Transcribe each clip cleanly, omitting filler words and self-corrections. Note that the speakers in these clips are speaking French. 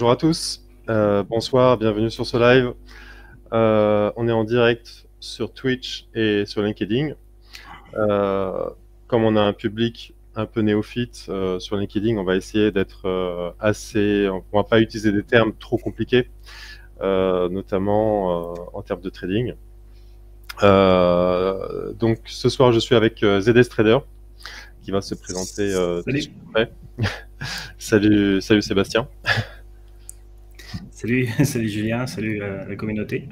bonjour à tous, bonsoir, bienvenue sur ce live. On est en direct sur Twitch et sur LinkedIn. Comme on a un public un peu néophyte sur LinkedIn, on va essayer d'être on va pas utiliser des termes trop compliqués, notamment en termes de trading. Donc ce soir, je suis avec ZS Trader qui va se présenter. Salut. Salut Sébastien. Salut Julien, salut la communauté.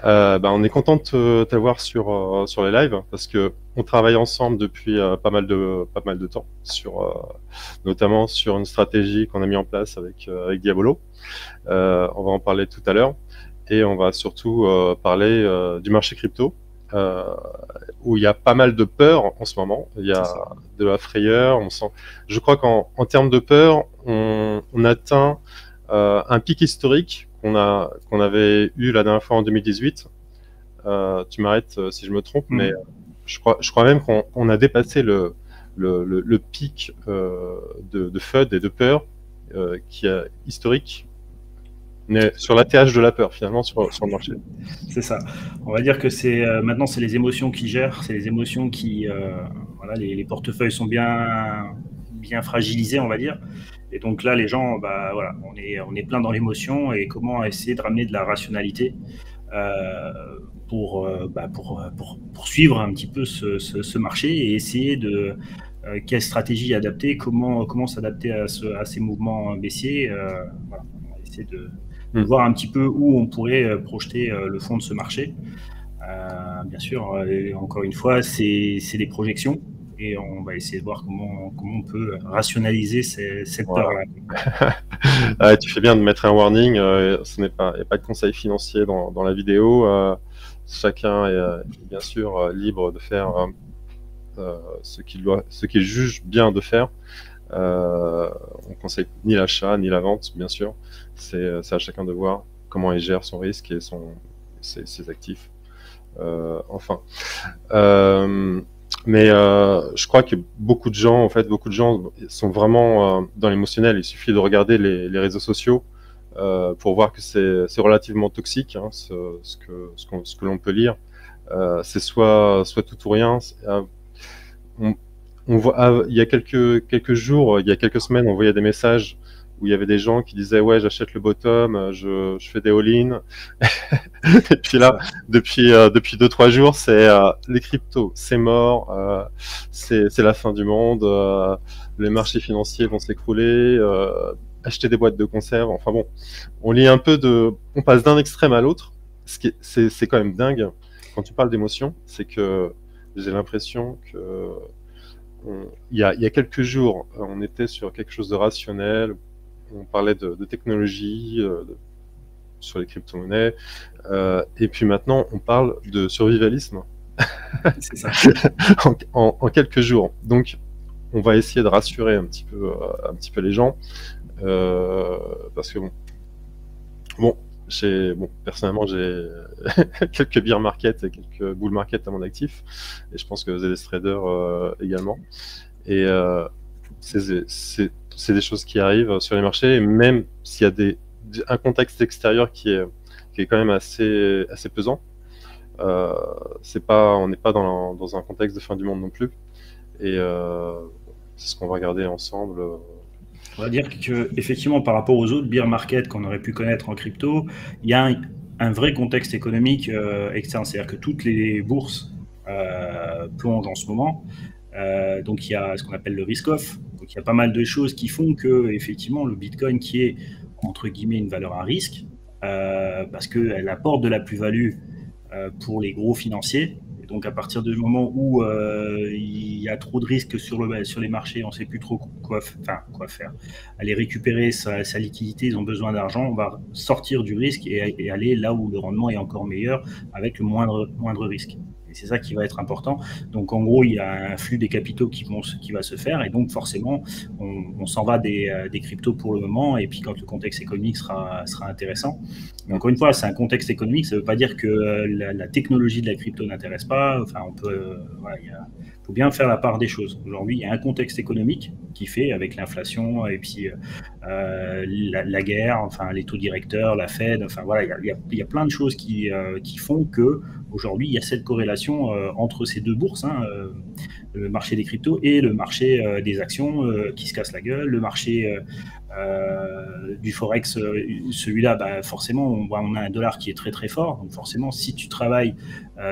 On est content de t'avoir sur les lives parce que on travaille ensemble depuis pas mal de temps notamment sur une stratégie qu'on a mis en place avec Diabolo. On va en parler tout à l'heure et on va surtout parler du marché crypto où il y a pas mal de peur en ce moment. Il y a de la frayeur. Je crois qu'en termes de peur, on atteint un pic historique qu'on avait eu la dernière fois en 2018. Tu m'arrêtes si je me trompe, mais je crois même qu'on a dépassé le pic de FUD et de peur qui est historique. On est sur l'ATH de la peur finalement sur le marché. C'est ça. On va dire que maintenant c'est les émotions qui gèrent, c'est les émotions qui voilà, les portefeuilles sont bien fragilisés, on va dire. Et donc là, les gens, voilà, on est plein dans l'émotion et comment essayer de ramener de la rationalité pour suivre un petit peu ce marché et essayer de quelle stratégie adapter, comment s'adapter à ces mouvements baissiers. Voilà, on va essayer de voir un petit peu où on pourrait projeter le fond de ce marché. Bien sûr, encore une fois, c'est des projections et on va essayer de voir comment on peut rationaliser cette peur-là. Tu fais bien de mettre un warning. Il n'y a pas de conseil financier dans la vidéo. Chacun est bien sûr libre de faire ce qu'il juge bien de faire. On conseille ni l'achat ni la vente, bien sûr. C'est à chacun de voir comment il gère son risque et ses actifs. Mais je crois que beaucoup de gens sont vraiment dans l'émotionnel. Il suffit de regarder les réseaux sociaux pour voir que c'est relativement toxique, hein, ce que l'on peut lire. C'est soit tout ou rien. On voit, il y a quelques jours, il y a quelques semaines, on voyait des messages où il y avait des gens qui disaient ouais, j'achète le bottom, je fais des all-in. Et puis là, depuis 2-3 jours, c'est les cryptos, c'est mort, c'est la fin du monde, les marchés financiers vont s'écrouler, acheter des boîtes de conserve. Enfin bon, on passe d'un extrême à l'autre. C'est quand même dingue. Quand tu parles d'émotion, c'est que j'ai l'impression que il y a quelques jours, on était sur quelque chose de rationnel. On parlait de technologie sur les crypto-monnaies. Et puis maintenant, on parle de survivalisme. C'est ça. en quelques jours. Donc, on va essayer de rassurer un petit peu les gens. Parce que personnellement, j'ai quelques bear market et quelques bull market à mon actif. Et je pense que ZS Trader également. Et c'est des choses qui arrivent sur les marchés, et même s'il y a un contexte extérieur qui est quand même assez pesant. On n'est pas dans un contexte de fin du monde non plus. Et c'est ce qu'on va regarder ensemble. On va dire qu'effectivement, par rapport aux autres bear market qu'on aurait pu connaître en crypto, il y a un vrai contexte économique externe. C'est-à-dire que toutes les bourses plongent en ce moment. Donc il y a ce qu'on appelle le risk-off. Donc il y a pas mal de choses qui font que effectivement le Bitcoin, qui est entre guillemets une valeur à risque, parce qu'elle apporte de la plus-value pour les gros financiers. Et donc à partir du moment où il y a trop de risques sur les marchés, on ne sait plus trop quoi faire. Aller récupérer sa liquidité, ils ont besoin d'argent, on va sortir du risque et aller là où le rendement est encore meilleur avec le moindre risque. C'est ça qui va être important. Donc, en gros, il y a un flux des capitaux qui va se faire. Et donc, forcément, on s'en va des cryptos pour le moment. Et puis, quand le contexte économique sera intéressant. Mais encore une fois, c'est un contexte économique. Ça ne veut pas dire que la technologie de la crypto n'intéresse pas. Enfin, faut bien faire la part des choses. Aujourd'hui, il y a un contexte économique qui fait, avec l'inflation et puis la guerre, enfin les taux directeurs, la Fed, enfin voilà, il y a plein de choses qui font que aujourd'hui il y a cette corrélation entre ces deux bourses, hein, le marché des cryptos et le marché des actions qui se casse la gueule, le marché du forex, celui-là, bah, forcément, on a un dollar qui est très très fort. Donc forcément, si tu travailles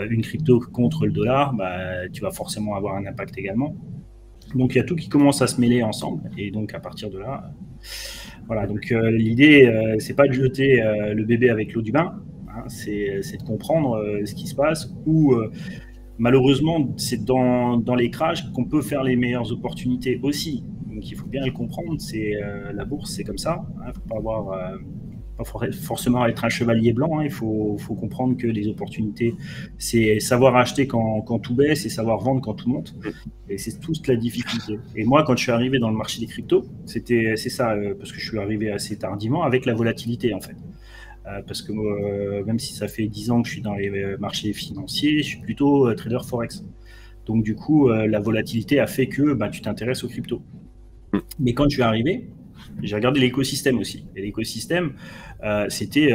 une crypto contre le dollar, bah, tu vas forcément avoir un impact également. Donc il y a tout qui commence à se mêler ensemble. Et donc à partir de là, voilà. Donc l'idée, c'est pas de jeter le bébé avec l'eau du bain, hein, c'est de comprendre ce qui se passe. Ou malheureusement, c'est dans les crashs qu'on peut faire les meilleures opportunités aussi. Donc il faut bien le comprendre, la bourse, c'est comme ça. Il ne faut pas avoir pas forcément être un chevalier blanc. Hein. Il faut comprendre que les opportunités, c'est savoir acheter quand tout baisse et savoir vendre quand tout monte. Et c'est toute la difficulté. Et moi, quand je suis arrivé dans le marché des cryptos, c'est ça, parce que je suis arrivé assez tardivement avec la volatilité en fait. Parce que même si ça fait 10 ans que je suis dans les marchés financiers, je suis plutôt trader forex. Donc du coup, la volatilité a fait que tu t'intéresses aux cryptos. Mais quand je suis arrivé, j'ai regardé l'écosystème aussi. Et l'écosystème, c'était,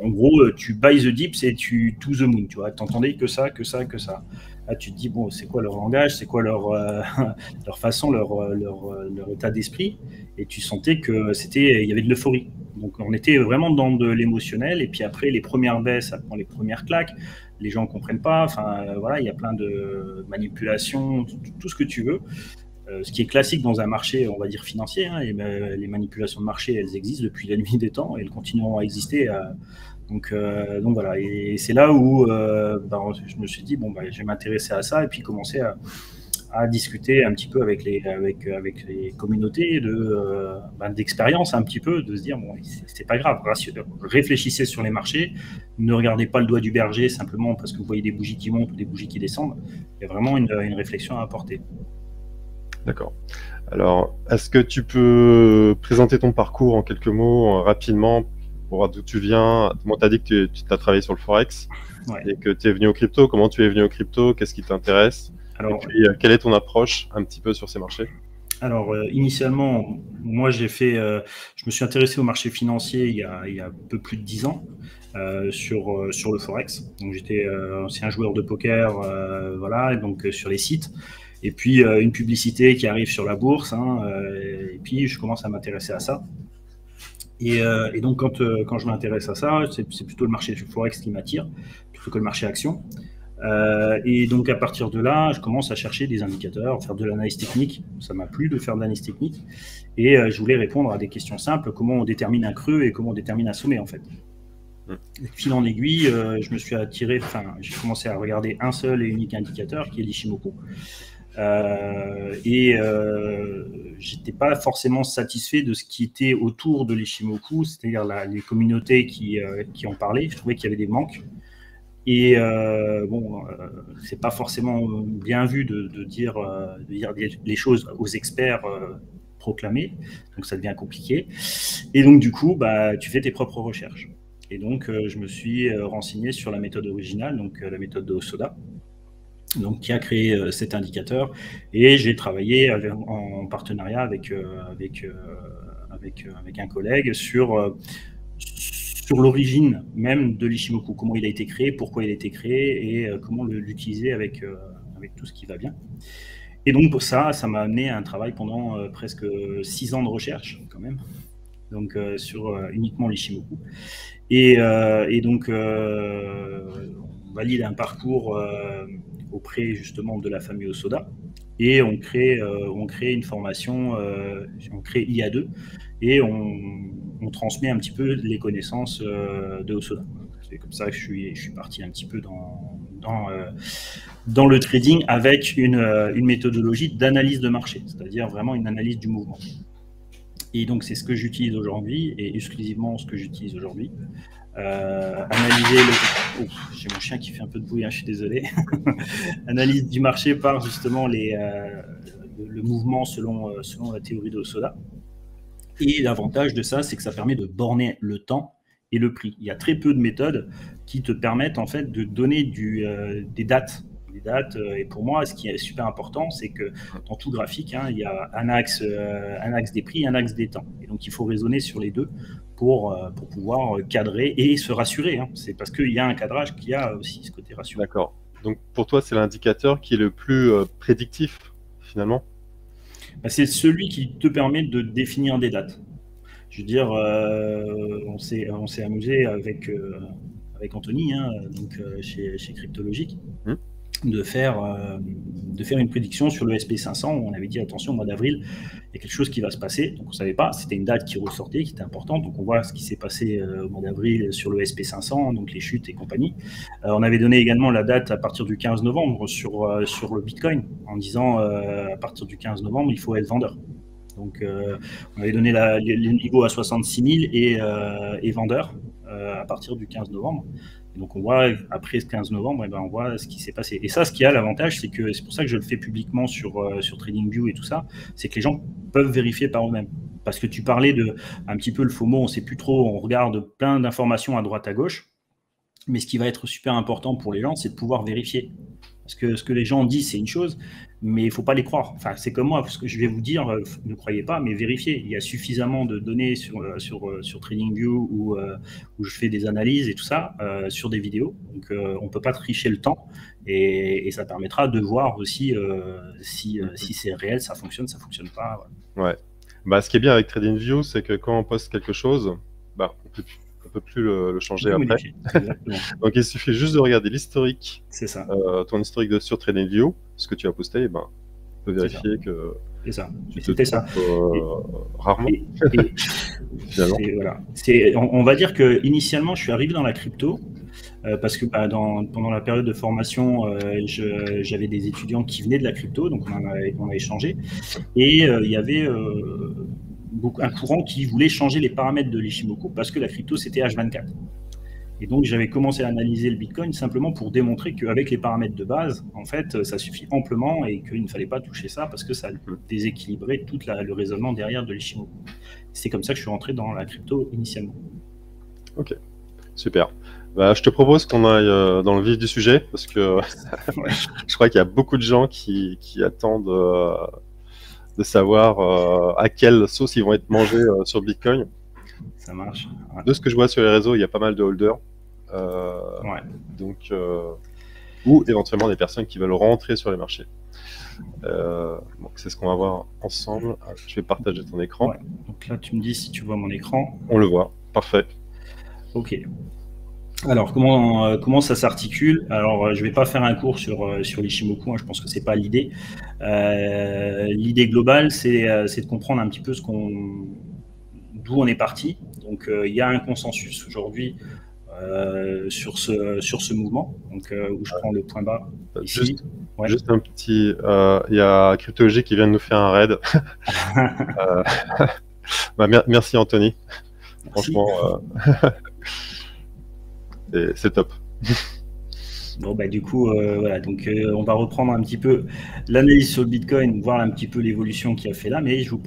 en gros, tu buy the dips et tu to the moon. Tu vois, t'entendais que ça, que ça, que ça. Là, tu te dis, bon, c'est quoi leur langage, c'est quoi leur façon, leur état d'esprit. Et tu sentais que il y avait de l'euphorie. Donc, on était vraiment dans de l'émotionnel. Et puis après, les premières baisses, après les premières claques, les gens ne comprennent pas. Enfin, voilà, il y a plein de manipulations, tout ce que tu veux. Ce qui est classique dans un marché, on va dire, financier. Hein, et les manipulations de marché, elles existent depuis la nuit des temps et elles continueront à exister. Donc voilà, et c'est là où je me suis dit, je vais m'intéresser à ça et puis commencer à discuter un petit peu avec les communautés d'expérience un petit peu, de se dire, bon, c'est pas grave, réfléchissez sur les marchés, ne regardez pas le doigt du berger simplement parce que vous voyez des bougies qui montent ou des bougies qui descendent. Il y a vraiment une réflexion à apporter. D'accord. Alors, est-ce que tu peux présenter ton parcours en quelques mots, rapidement, pour voir d'où tu viens? Moi, tu as dit que tu as travaillé sur le Forex, ouais, et que tu es venu au crypto. Comment tu es venu au crypto? Qu'est-ce qui t'intéresse? Et puis, quelle est ton approche un petit peu sur ces marchés? Alors, initialement, moi, je me suis intéressé au marché financier il y a un peu plus de 10 ans. Sur le Forex. Donc, j'étais ancien joueur de poker, voilà, donc sur les sites. Et puis, une publicité qui arrive sur la bourse, hein, et puis je commence à m'intéresser à ça. Et donc, quand je m'intéresse à ça, c'est plutôt le marché Forex qui m'attire, plutôt que le marché action. Et donc, à partir de là, je commence à chercher des indicateurs, faire de l'analyse technique. Ça m'a plu de faire de l'analyse technique. Et je voulais répondre à des questions simples, comment on détermine un creux et comment on détermine un sommet, en fait. Fil en aiguille, je me suis j'ai commencé à regarder un seul et unique indicateur, qui est l'Ishimoku. J'étais pas forcément satisfait de ce qui était autour de l'Ishimoku, c'est-à-dire les communautés qui en parlaient. Je trouvais qu'il y avait des manques. Et c'est pas forcément bien vu de dire les choses aux experts proclamés, donc ça devient compliqué. Et donc du coup, tu fais tes propres recherches. Et donc je me suis renseigné sur la méthode originale, donc la méthode de Hosoda, donc qui a créé cet indicateur, et j'ai travaillé en partenariat avec un collègue sur l'origine même de l'Ishimoku, comment il a été créé, pourquoi il a été créé et comment l'utiliser avec tout ce qui va bien. Et donc pour ça m'a amené à un travail pendant presque 6 ans de recherche quand même, donc sur uniquement l'Ishimoku. Et donc on valide un parcours auprès justement de la famille Hosoda, et on crée une formation, on crée IA2, et on transmet un petit peu les connaissances de Hosoda. C'est comme ça que je suis parti un petit peu dans le trading avec une méthodologie d'analyse de marché, c'est-à-dire vraiment une analyse du mouvement. Et donc c'est ce que j'utilise aujourd'hui, et exclusivement ce que j'utilise aujourd'hui. Analyser j'ai mon chien qui fait un peu de bruit, hein, je suis désolé. Analyse du marché par justement le mouvement selon la théorie de Hosoda. Et l'avantage de ça, c'est que ça permet de borner le temps et le prix. Il y a très peu de méthodes qui te permettent en fait de donner des dates. des dates. Et pour moi, ce qui est super important, c'est que dans tout graphique, hein, il y a un axe des prix, un axe des temps. Et donc, il faut raisonner sur les deux pour pouvoir cadrer et se rassurer. Hein. C'est parce qu'il y a un cadrage qu'il y a aussi ce côté rassurant. D'accord. Donc, pour toi, c'est l'indicateur qui est le plus prédictif, finalement? Bah, c'est celui qui te permet de définir des dates. Je veux dire, on s'est amusé avec Anthony, hein, donc, chez Cryptologique, de faire une prédiction sur le SP500 où on avait dit attention, au mois d'avril, il y a quelque chose qui va se passer. Donc on ne savait pas, c'était une date qui ressortait, qui était importante. Donc on voit ce qui s'est passé au mois d'avril sur le SP500, donc les chutes et compagnie. On avait donné également la date à partir du 15 novembre sur le Bitcoin, en disant à partir du 15 novembre, il faut être vendeur. Donc on avait donné les niveaux à 66 000 et vendeur à partir du 15 novembre. Et donc on voit, après ce 15 novembre, on voit ce qui s'est passé. Et ça, ce qui a l'avantage, c'est que c'est pour ça que je le fais publiquement sur TradingView et tout ça, c'est que les gens peuvent vérifier par eux-mêmes. Parce que tu parlais de un petit peu le FOMO, on ne sait plus trop, on regarde plein d'informations à droite à gauche. Mais ce qui va être super important pour les gens, c'est de pouvoir vérifier. Parce que ce que les gens disent, c'est une chose, mais il ne faut pas les croire. Enfin, c'est comme moi, parce que je vais vous dire, ne croyez pas, mais vérifiez. Il y a suffisamment de données sur TradingView où je fais des analyses et tout ça, sur des vidéos. Donc, on ne peut pas tricher le temps et ça permettra de voir aussi si c'est réel, ça fonctionne pas. Voilà. Ouais. Bah, ce qui est bien avec TradingView, c'est que quand on poste quelque chose, bah, on peut plus le changer après. Donc il suffit juste de regarder l'historique. C'est ça. Ton historique sur TradingView, ce que tu as posté, ben, on peut vérifier que. C'est ça. C'était ça. Rarement. Voilà. On va dire que initialement, je suis arrivé dans la crypto parce que pendant la période de formation, j'avais des étudiants qui venaient de la crypto, donc on a échangé, et il y avait un courant qui voulait changer les paramètres de l'Ishimoku parce que la crypto c'était H24. Et donc j'avais commencé à analyser le Bitcoin simplement pour démontrer qu'avec les paramètres de base, en fait, ça suffit amplement et qu'il ne fallait pas toucher ça parce que ça déséquilibrait tout le raisonnement derrière de l'Ishimoku. C'est comme ça que je suis rentré dans la crypto initialement. Ok, super. Bah, je te propose qu'on aille dans le vif du sujet parce que je crois qu'il y a beaucoup de gens qui attendent de savoir à quelle sauce ils vont être mangés sur Bitcoin. Ça marche. Ouais. De ce que je vois sur les réseaux, il y a pas mal de holders. Donc, ou éventuellement des personnes qui veulent rentrer sur les marchés. Donc c'est ce qu'on va voir ensemble. Je vais partager ton écran. Ouais. Donc là, tu me dis si tu vois mon écran. On le voit. Parfait. Ok. Alors, comment ça s'articule? Alors, je ne vais pas faire un cours sur l'Ishimoku, hein, je pense que ce n'est pas l'idée. L'idée globale, c'est de comprendre un petit peu d'où on est parti. Donc, il y a un consensus aujourd'hui sur ce mouvement, donc, où je prends le point bas ici. Juste un petit... Il y a Cryptologie qui vient de nous faire un raid. Merci Anthony. Merci. Franchement... c'est top. Bon, du coup, voilà, donc on va reprendre un petit peu l'analyse sur le Bitcoin, voir un petit peu l'évolution qu'il a fait là, mais je vous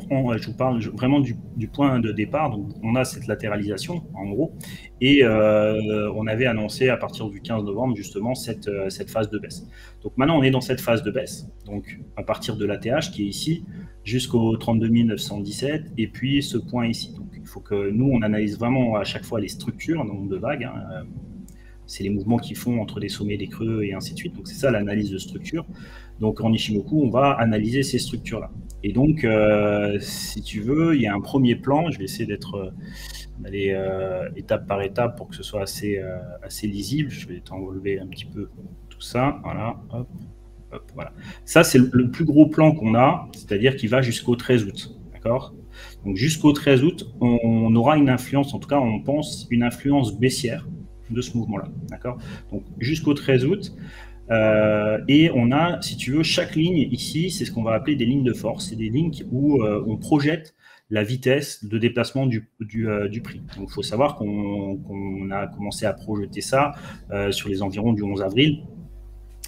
parle vraiment du point de départ. Donc, on a cette latéralisation, en gros, et on avait annoncé à partir du 15 novembre, justement, cette phase de baisse. Donc, maintenant, on est dans cette phase de baisse, donc à partir de l'ATH qui est ici, jusqu'au 32 917, et puis ce point ici. Donc, il faut que nous, on analyse vraiment à chaque fois les structures, donc de vagues, hein, c'est les mouvements qu'ils font entre des sommets, des creux et ainsi de suite. Donc, c'est ça l'analyse de structure. Donc, en Ishimoku, on va analyser ces structures-là. Et donc, si tu veux, il y a un premier plan. Je vais essayer d'aller étape par étape pour que ce soit assez lisible. Je vais t'enlever un petit peu tout ça. Voilà. Hop, hop, voilà. Ça, c'est le plus gros plan qu'on a, c'est-à-dire qu'il va jusqu'au 13 août. D'accord ? Donc, jusqu'au 13 août, on aura une influence, en tout cas, on pense une influence baissière de ce mouvement-là, d'accord? Donc, jusqu'au 13 août, et on a, si tu veux, chaque ligne ici, c'est ce qu'on va appeler des lignes de force. C'est des lignes où on projette la vitesse de déplacement du prix. Donc, il faut savoir qu'on a commencé à projeter ça sur les environs du 11 avril,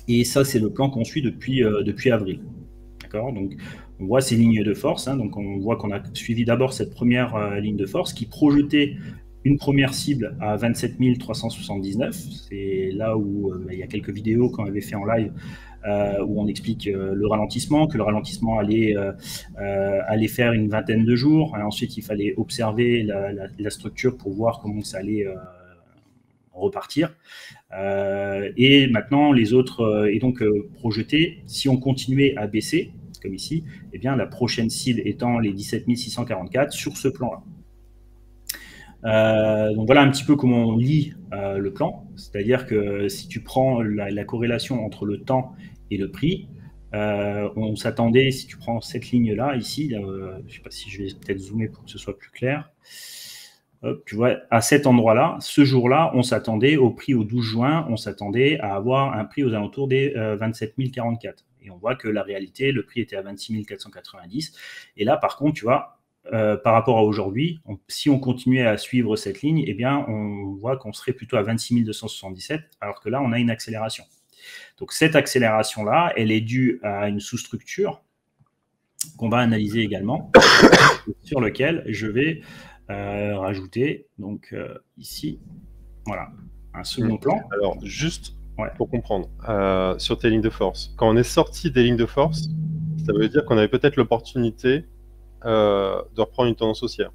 et ça, c'est le plan qu'on suit depuis avril, d'accord? Donc, on voit ces lignes de force, hein, donc on voit qu'on a suivi d'abord cette première ligne de force qui projetait une première cible à 27 379. C'est là où il y a quelques vidéos qu'on avait fait en live où on explique le ralentissement, que le ralentissement allait faire une vingtaine de jours. Et ensuite, il fallait observer la structure pour voir comment ça allait repartir. Et maintenant, les autres, et donc projeter, si on continuait à baisser, comme ici, eh bien, la prochaine cible étant les 17 644 sur ce plan-là. Donc voilà un petit peu comment on lit le plan, c'est-à-dire que si tu prends la corrélation entre le temps et le prix, on s'attendait, si tu prends cette ligne-là, ici, je ne sais pas si je vais peut-être zoomer pour que ce soit plus clair, hop, tu vois, à cet endroit-là, ce jour-là, on s'attendait au prix au 12 juin, on s'attendait à avoir un prix aux alentours des 27 044. Et on voit que la réalité, le prix était à 26 490. Et là, par contre, tu vois, par rapport à aujourd'hui, si on continuait à suivre cette ligne, eh bien, on voit qu'on serait plutôt à 26 277, alors que là, on a une accélération. Donc, cette accélération-là, elle est due à une sous-structure qu'on va analyser également, sur lequel je vais rajouter, donc ici, voilà, un second plan. Alors, juste pour comprendre, sur tes lignes de force, quand on est sorti des lignes de force, ça veut dire qu'on avait peut-être l'opportunité de reprendre une tendance haussière.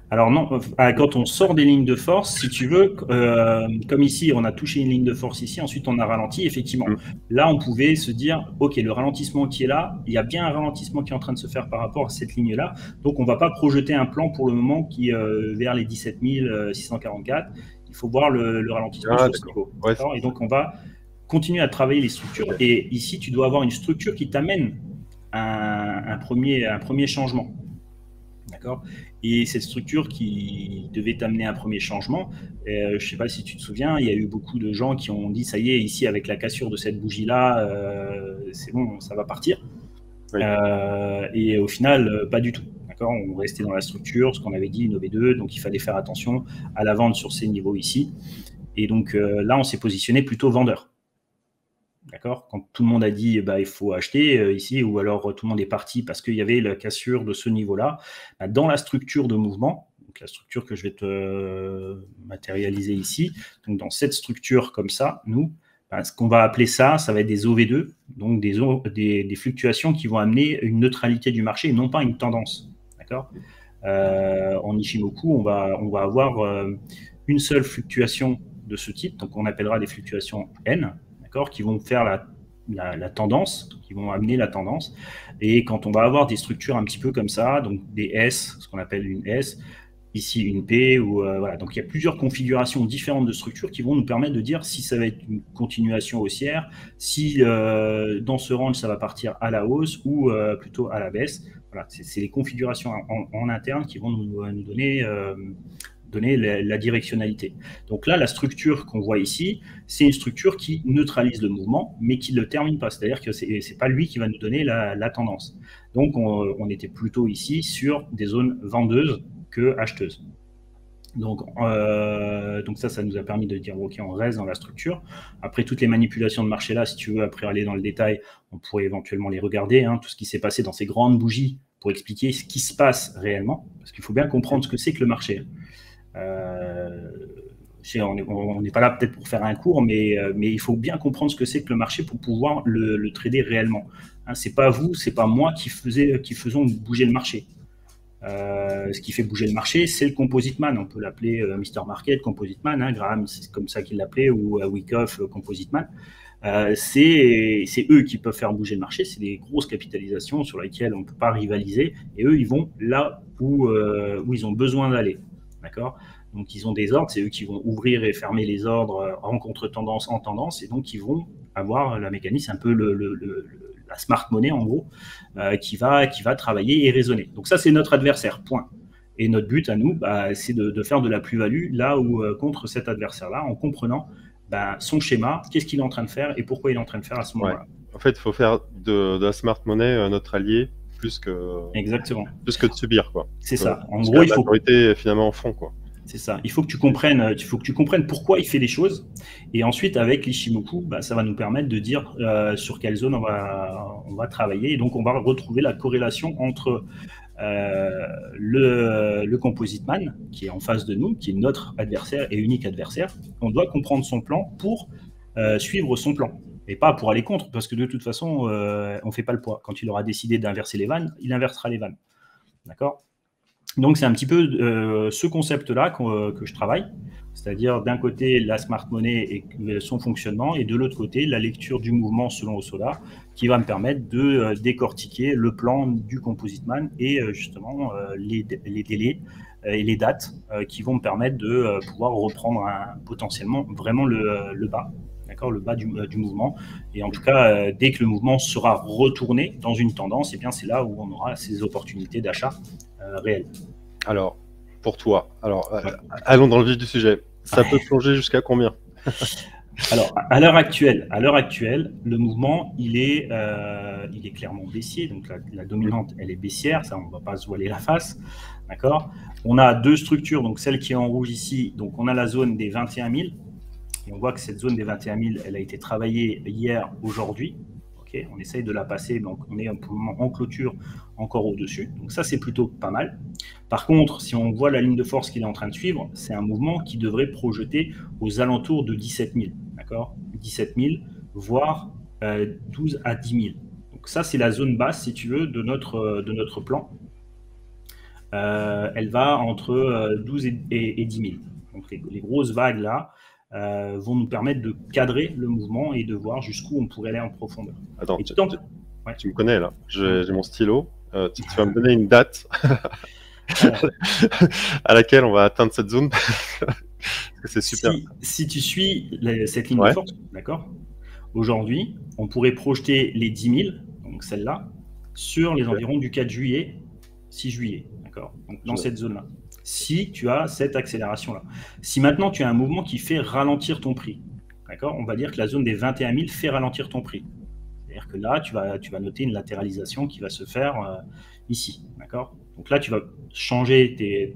Alors non, quand on sort des lignes de force, si tu veux, comme ici, on a touché une ligne de force ici, ensuite on a ralenti, effectivement. Là, on pouvait se dire, OK, le ralentissement qui est là, il y a bien un ralentissement qui est en train de se faire par rapport à cette ligne-là, donc on ne va pas projeter un plan pour le moment qui vers les 17 644. Il faut voir le ralentissement sur ce niveau. Ouais, et donc, on va continuer à travailler les structures. Et ici, tu dois avoir une structure qui t'amène un premier changement. D'accord. Et cette structure qui devait t'amener un premier changement, je ne sais pas si tu te souviens, il y a eu beaucoup de gens qui ont dit ça y est, ici avec la cassure de cette bougie-là, c'est bon, ça va partir. Oui. Et au final, pas du tout. D'accord. On restait dans la structure, ce qu'on avait dit, une OV2, donc il fallait faire attention à la vente sur ces niveaux ici. Et donc là, on s'est positionné plutôt vendeur. D'accord. Quand tout le monde a dit il faut acheter ici, ou alors tout le monde est parti parce qu'il y avait la cassure de ce niveau-là, dans la structure de mouvement, donc la structure que je vais te matérialiser ici, donc dans cette structure comme ça, nous, ce qu'on va appeler ça va être des OV2, donc des fluctuations qui vont amener une neutralité du marché et non pas une tendance. D'accord. En Ichimoku, on va avoir une seule fluctuation de ce type, donc on appellera des fluctuations N, qui vont faire la tendance, qui vont amener la tendance. Et quand on va avoir des structures un petit peu comme ça, donc des S, ce qu'on appelle une S, ici une P, ou voilà. Donc il y a plusieurs configurations différentes de structures qui vont nous permettre de dire si ça va être une continuation haussière, si dans ce range ça va partir à la hausse ou plutôt à la baisse. Voilà, c'est les configurations en interne qui vont nous donner la directionnalité. Donc là, la structure qu'on voit ici, c'est une structure qui neutralise le mouvement, mais qui ne le termine pas. C'est-à-dire que ce n'est pas lui qui va nous donner la tendance. Donc, on était plutôt ici sur des zones vendeuses que acheteuses. Donc ça nous a permis de dire, OK, on reste dans la structure. Après, toutes les manipulations de marché là, si tu veux, après aller dans le détail, on pourrait éventuellement les regarder, tout ce qui s'est passé dans ces grandes bougies pour expliquer ce qui se passe réellement, parce qu'il faut bien comprendre ce que c'est que le marché. On n'est pas là peut-être pour faire un cours, mais il faut bien comprendre ce que c'est que le marché pour pouvoir le trader réellement. C'est pas vous, c'est pas moi qui faisons bouger le marché. Ce qui fait bouger le marché, c'est le Composite Man. On peut l'appeler Mr. Market, Composite Man. Graham, c'est comme ça qu'il l'appelait, ou Wyckoff, Composite Man. C'est eux qui peuvent faire bouger le marché. C'est des grosses capitalisations sur lesquelles on ne peut pas rivaliser. Et eux, ils vont là où ils ont besoin d'aller. D'accord. Donc, ils ont des ordres, c'est eux qui vont ouvrir et fermer les ordres en contre-tendance, en tendance, et donc ils vont avoir la mécanique, un peu la smart money en gros, qui va travailler et raisonner. Donc ça, c'est notre adversaire, point. Et notre but à nous, c'est de faire de la plus-value là où contre cet adversaire-là, en comprenant son schéma, qu'est-ce qu'il est en train de faire et pourquoi il est en train de faire à ce moment-là. En fait, il faut faire de la smart money notre allié plus que de subir, quoi. C'est ça. En gros, il faut la majorité finalement en fond, quoi. C'est ça. Il faut que tu comprennes pourquoi il fait les choses. Et ensuite, avec l'Ichimoku, ça va nous permettre de dire sur quelle zone on va travailler. Et donc, on va retrouver la corrélation entre le composite man, qui est en face de nous, qui est notre adversaire et unique adversaire, on doit comprendre son plan pour suivre son plan, et pas pour aller contre, parce que de toute façon, on ne fait pas le poids. Quand il aura décidé d'inverser les vannes, il inversera les vannes. D'accord ? Donc, c'est un petit peu ce concept-là que je travaille, c'est-à-dire d'un côté la smart money et son fonctionnement, et de l'autre côté la lecture du mouvement selon Osola, qui va me permettre de décortiquer le plan du composite man et justement les délais et les dates qui vont me permettre de pouvoir reprendre potentiellement vraiment le bas. D'accord, le bas du mouvement. Et en tout cas, dès que le mouvement sera retourné dans une tendance, eh bien, c'est là où on aura ces opportunités d'achat réelles. Alors, pour toi, allons dans le vif du sujet. Ça peut plonger jusqu'à combien? Alors, à l'heure actuelle, le mouvement, il est clairement baissier. Donc, la dominante, elle est baissière. Ça, on ne va pas se voiler la face. D'accord. On a deux structures. Donc, celle qui est en rouge ici, donc on a la zone des 21 000. Et on voit que cette zone des 21 000, elle a été travaillée hier, aujourd'hui. Okay, on essaye de la passer, donc on est pour le moment en clôture encore au-dessus. Donc ça, c'est plutôt pas mal. Par contre, si on voit la ligne de force qu'il est en train de suivre, c'est un mouvement qui devrait projeter aux alentours de 17 000. D'accord, 17 000, voire 12 à 10 000. Donc ça, c'est la zone basse, si tu veux, de notre plan. Elle va entre 12 et 10 000. Donc les grosses vagues là, vont nous permettre de cadrer le mouvement et de voir jusqu'où on pourrait aller en profondeur. Attends, tu me connais là, j'ai mon stylo, tu vas me donner une date à laquelle on va atteindre cette zone. C'est super. Si tu suis cette ligne de force, d'accord, aujourd'hui, on pourrait projeter les 10 000, donc celle-là, sur les environs du 4 juillet, 6 juillet, d'accord, donc dans cette zone-là. Si tu as cette accélération-là. Si maintenant tu as un mouvement qui fait ralentir ton prix, d'accord, on va dire que la zone des 21 000 fait ralentir ton prix. C'est-à-dire que là, tu vas noter une latéralisation qui va se faire ici, d'accord. Donc là, tu vas changer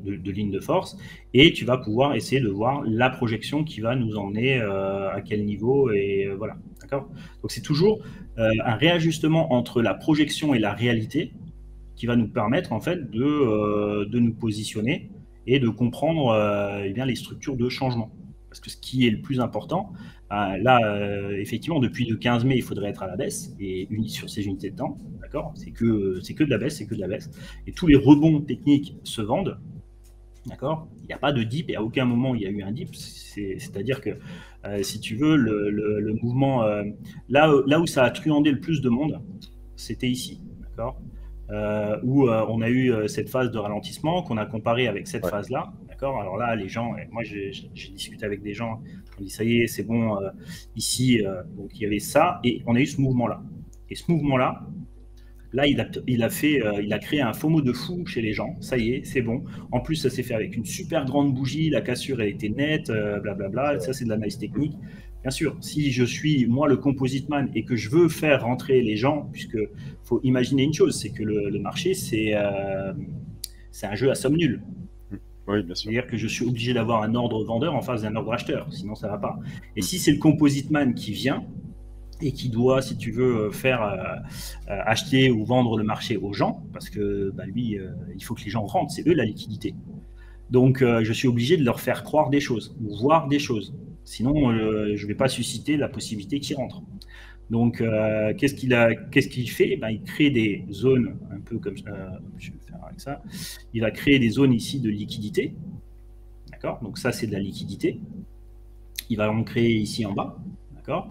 de ligne de force et tu vas pouvoir essayer de voir la projection qui va nous emmener à quel niveau et voilà, d'accord. Donc c'est toujours un réajustement entre la projection et la réalité qui va nous permettre en fait de nous positionner et de comprendre eh bien, les structures de changement. Parce que ce qui est le plus important, là, effectivement, depuis le 15 mai, il faudrait être à la baisse, et sur ces unités de temps, d'accord, c'est que de la baisse, c'est que de la baisse. Et tous les rebonds techniques se vendent, d'accord. Il n'y a pas de dip, et à aucun moment il y a eu un dip. C'est-à-dire que, si tu veux, le mouvement, là où ça a truandé le plus de monde, c'était ici, d'accord. Où on a eu cette phase de ralentissement qu'on a comparé avec cette phase-là. D'accord. Alors là, les gens, moi j'ai discuté avec des gens, on dit ça y est, c'est bon, ici, donc il y avait ça, et on a eu ce mouvement-là. Et ce mouvement-là, là, il a créé un FOMO de fou chez les gens. Ça y est, c'est bon. En plus, ça s'est fait avec une super grande bougie, la cassure, elle était nette, blablabla. Ça, c'est de l'analyse technique. Bien sûr, si je suis, moi, le composite man et que je veux faire rentrer les gens, puisque faut imaginer une chose, c'est que le marché, c'est un jeu à somme nulle. Oui, bien sûr. C'est-à-dire que je suis obligé d'avoir un ordre vendeur en face d'un ordre acheteur, sinon ça ne va pas. Et si c'est le composite man qui vient et qui doit, si tu veux, faire acheter ou vendre le marché aux gens, parce que lui, il faut que les gens rentrent, c'est eux la liquidité. Donc, je suis obligé de leur faire croire des choses, ou voir des choses. Sinon, je ne vais pas susciter la possibilité qu'ils rentrent. Donc, qu'est-ce qu'il fait? Il crée des zones, un peu comme je vais faire avec ça. Il va créer des zones ici de liquidité. D'accord? Donc, ça, c'est de la liquidité. Il va en créer ici en bas. D'accord?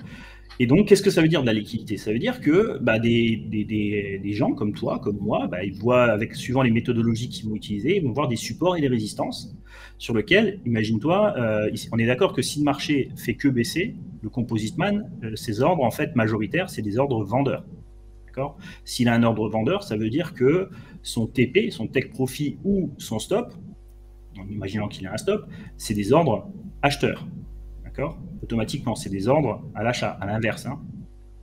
Et donc, qu'est-ce que ça veut dire de la liquidité? Ça veut dire que des gens comme toi, comme moi, ils voient, suivant les méthodologies qu'ils vont utiliser, ils vont voir des supports et des résistances sur lesquels, imagine-toi, on est d'accord que si le marché fait que baisser, le composite man, ses ordres, en fait, majoritaires, c'est des ordres vendeurs. D'accord? S'il a un ordre vendeur, ça veut dire que son TP, son take profit ou son stop, en imaginant qu'il a un stop, c'est des ordres acheteurs. D'accord? Automatiquement, c'est des ordres à l'achat, à l'inverse. Hein.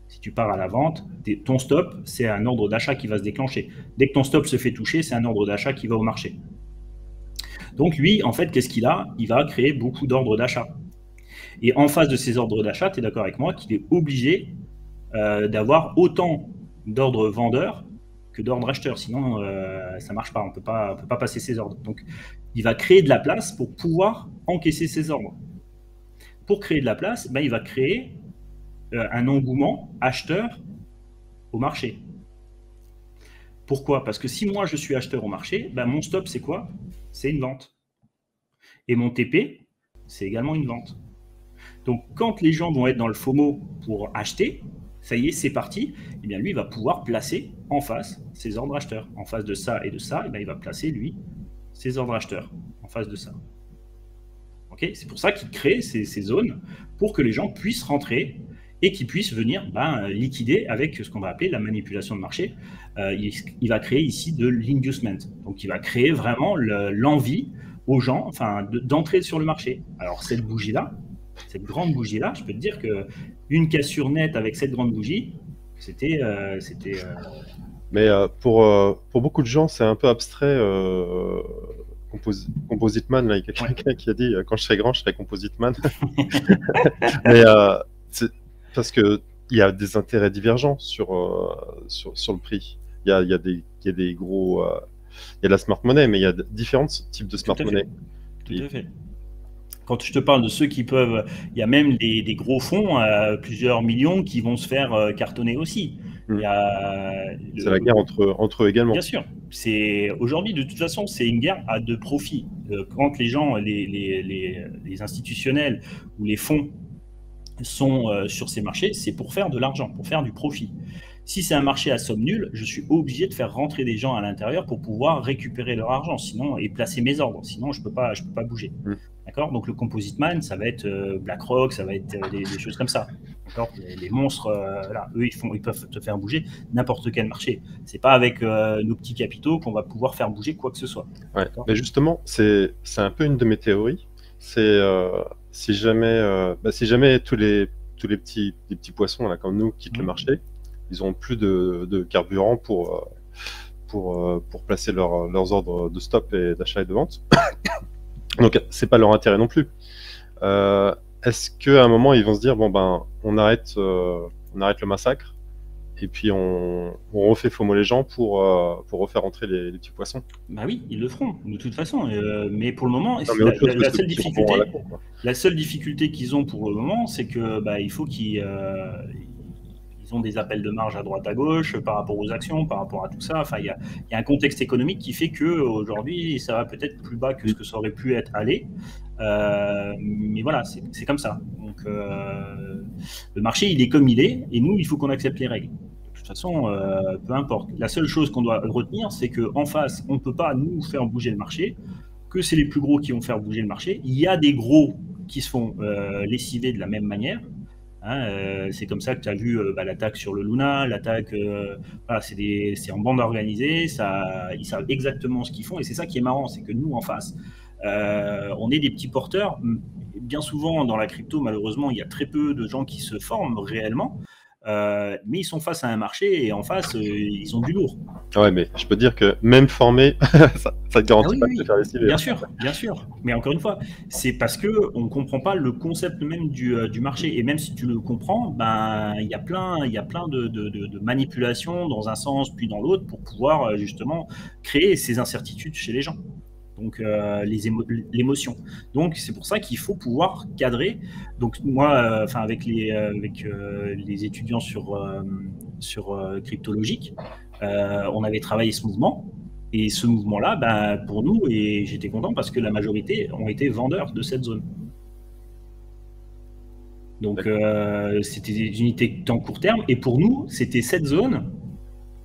Si tu pars à la vente, ton stop, c'est un ordre d'achat qui va se déclencher. Dès que ton stop se fait toucher, c'est un ordre d'achat qui va au marché. Donc lui, en fait, qu'est-ce qu'il a? Il va créer beaucoup d'ordres d'achat. Et en face de ces ordres d'achat, tu es d'accord avec moi qu'il est obligé d'avoir autant d'ordres vendeurs que d'ordre acheteur. Sinon, ça ne marche pas. On peut pas passer ses ordres. Donc, il va créer de la place pour pouvoir encaisser ses ordres. Pour créer de la place, il va créer un engouement acheteur au marché. Pourquoi? Parce que si moi, je suis acheteur au marché, mon stop, c'est quoi? C'est une vente. Et mon TP, c'est également une vente. Donc, quand les gens vont être dans le FOMO pour acheter, ça y est, c'est parti, eh bien lui, il va pouvoir placer en face ses ordres acheteurs. En face de ça et de ça, il va placer, lui, ses ordres acheteurs en face de ça. Okay, c'est pour ça qu'il crée ces zones pour que les gens puissent rentrer et qu'ils puissent venir liquider avec ce qu'on va appeler la manipulation de marché. Il va créer ici de l'inducement. Donc, il va créer vraiment l'envie aux gens d'entrer sur le marché. Alors, cette bougie-là, cette grande bougie-là, je peux te dire qu'une cassure nette avec cette grande bougie, c'était... Mais pour beaucoup de gens, c'est un peu abstrait. Composite Man, là, il y a quelqu'un qui a dit quand je serai grand, je serai Composite Man. Mais parce qu'il y a des intérêts divergents sur le prix. Il y a des gros. Il y a la smart money, mais il y a différents types de smart money. Tout à fait. Quand je te parle de ceux qui peuvent, il y a même des gros fonds à plusieurs millions qui vont se faire cartonner aussi. C'est la guerre entre eux également. Bien sûr. Aujourd'hui, de toute façon, c'est une guerre à deux profits. Quand les gens, les institutionnels ou les fonds sont sur ces marchés, c'est pour faire de l'argent, pour faire du profit. Si c'est un marché à somme nulle, je suis obligé de faire rentrer des gens à l'intérieur pour pouvoir récupérer leur argent, sinon, et placer mes ordres. Sinon, je peux pas bouger. D'accord? Donc, le Composite Man, ça va être BlackRock, ça va être des choses comme ça. D'accord? Les monstres, là, eux, ils peuvent te faire bouger n'importe quel marché. C'est pas avec nos petits capitaux qu'on va pouvoir faire bouger quoi que ce soit. Ouais. Mais justement, c'est un peu une de mes théories. C'est si jamais tous les petits poissons là comme nous quittent le marché, ils n'auront plus de carburant pour placer leurs ordres de stop et d'achat et de vente. Donc, c'est pas leur intérêt non plus. Est-ce qu'à un moment, ils vont se dire, on arrête le massacre et puis on refait FOMO les gens pour refaire entrer les petits poissons? Oui, ils le feront, de toute façon. Mais pour le moment, la seule difficulté qu'ils ont pour le moment, c'est que il faut qu'ils ont des appels de marge à droite à gauche par rapport aux actions, par rapport à tout ça. Il y a un contexte économique qui fait qu'aujourd'hui, ça va peut-être plus bas que ce que ça aurait pu être allé. Mais voilà, c'est comme ça. Donc, le marché, il est comme il est, et nous, il faut qu'on accepte les règles. De toute façon, peu importe. La seule chose qu'on doit retenir, c'est qu'en face, on ne peut pas nous faire bouger le marché, que c'est les plus gros qui vont faire bouger le marché. Il y a des gros qui se font lessiver de la même manière. C'est comme ça que tu as vu l'attaque sur le Luna, l'attaque, c'est en bande organisée, ils savent exactement ce qu'ils font, et c'est ça qui est marrant, c'est que nous en face, on est des petits porteurs. Bien souvent dans la crypto, malheureusement, il y a très peu de gens qui se forment réellement, mais ils sont face à un marché et en face, ils ont du lourd. Ouais, mais je peux dire que même formé, ça ne garantit pas de te faire lessiver. Bien sûr. Mais encore une fois, c'est parce qu'on ne comprend pas le concept même du marché. Et même si tu le comprends, il y a plein de manipulations dans un sens puis dans l'autre pour pouvoir justement créer ces incertitudes chez les gens. Donc l'émotion. Donc c'est pour ça qu'il faut pouvoir cadrer. Donc moi, avec les étudiants sur Cryptologique, on avait travaillé ce mouvement. Et ce mouvement-là, pour nous, et j'étais content parce que la majorité ont été vendeurs de cette zone. Donc c'était des unités de temps court terme. Et pour nous, c'était cette zone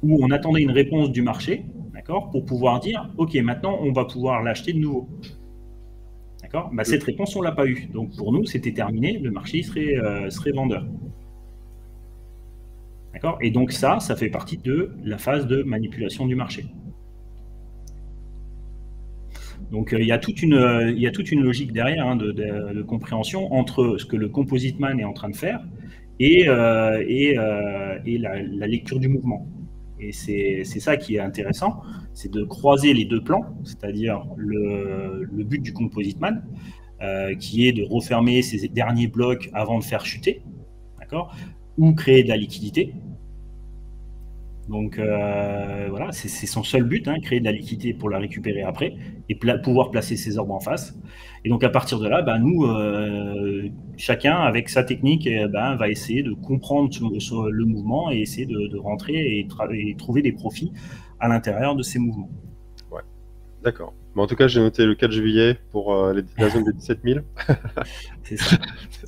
où on attendait une réponse du marché. Pour pouvoir dire, OK, maintenant, on va pouvoir l'acheter de nouveau. D'accord? Cette réponse, on ne l'a pas eue. Donc, pour nous, c'était terminé. Le marché serait vendeur. D'accord? Et donc, ça fait partie de la phase de manipulation du marché. Donc, il y a toute une logique derrière de compréhension entre ce que le Composite Man est en train de faire et la lecture du mouvement. Et c'est ça qui est intéressant, c'est de croiser les deux plans, c'est-à-dire le but du Composite Man, qui est de refermer ces derniers blocs avant de faire chuter, d'accord, ou créer de la liquidité. Donc voilà, c'est son seul but, hein, créer de la liquidité pour la récupérer après et pouvoir placer ses ordres en face. Et donc à partir de là, nous, chacun avec sa technique, va essayer de comprendre le mouvement et essayer de rentrer et trouver des profits à l'intérieur de ces mouvements. Ouais, d'accord. En tout cas, j'ai noté le 4 juillet pour la zone des 17 000. C'est ça.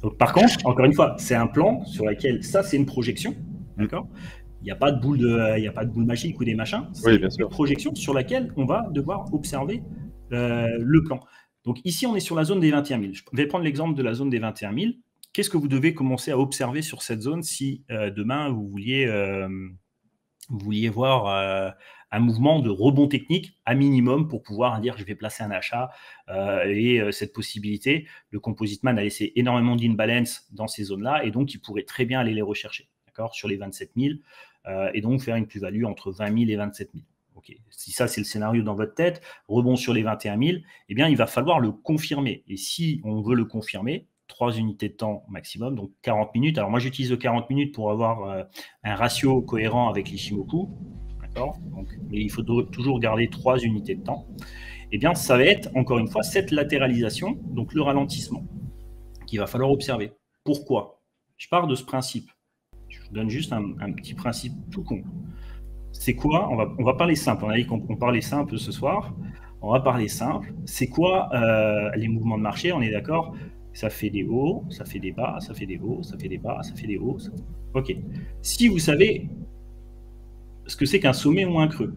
Donc, par contre, encore une fois, c'est un plan sur lequel, ça c'est une projection, d'accord. Il n'y a pas de boule magique ou des machins. C'est une projection sur laquelle on va devoir observer le plan. Donc ici, on est sur la zone des 21 000. Je vais prendre l'exemple de la zone des 21 000. Qu'est-ce que vous devez commencer à observer sur cette zone si demain vous vouliez voir un mouvement de rebond technique à minimum pour pouvoir dire je vais placer un achat et cette possibilité, le Composite Man a laissé énormément d'imbalance dans ces zones-là et donc il pourrait très bien aller les rechercher, d'accord, sur les 27 000 et donc faire une plus-value entre 20 000 et 27 000. Okay. Si ça, c'est le scénario dans votre tête, rebond sur les 21 000, eh bien, il va falloir le confirmer. Et si on veut le confirmer, 3 unités de temps maximum, donc 40 minutes. Alors moi, j'utilise le 40 minutes pour avoir un ratio cohérent avec l'Ishimoku, d'accord. Mais il faut toujours garder 3 unités de temps. Eh bien, ça va être, encore une fois, cette latéralisation, donc le ralentissement, qu'il va falloir observer. Pourquoi? Je pars de ce principe. Je vous donne juste un petit principe tout con. C'est quoi? On va parler simple. On a dit qu'on parlait simple ce soir. On va parler simple. C'est quoi les mouvements de marché? On est d'accord? Ça fait des hauts, ça fait des bas, ça fait des hauts, ça fait des bas, ça fait des hauts. Ok. Si vous savez ce que c'est qu'un sommet ou un creux,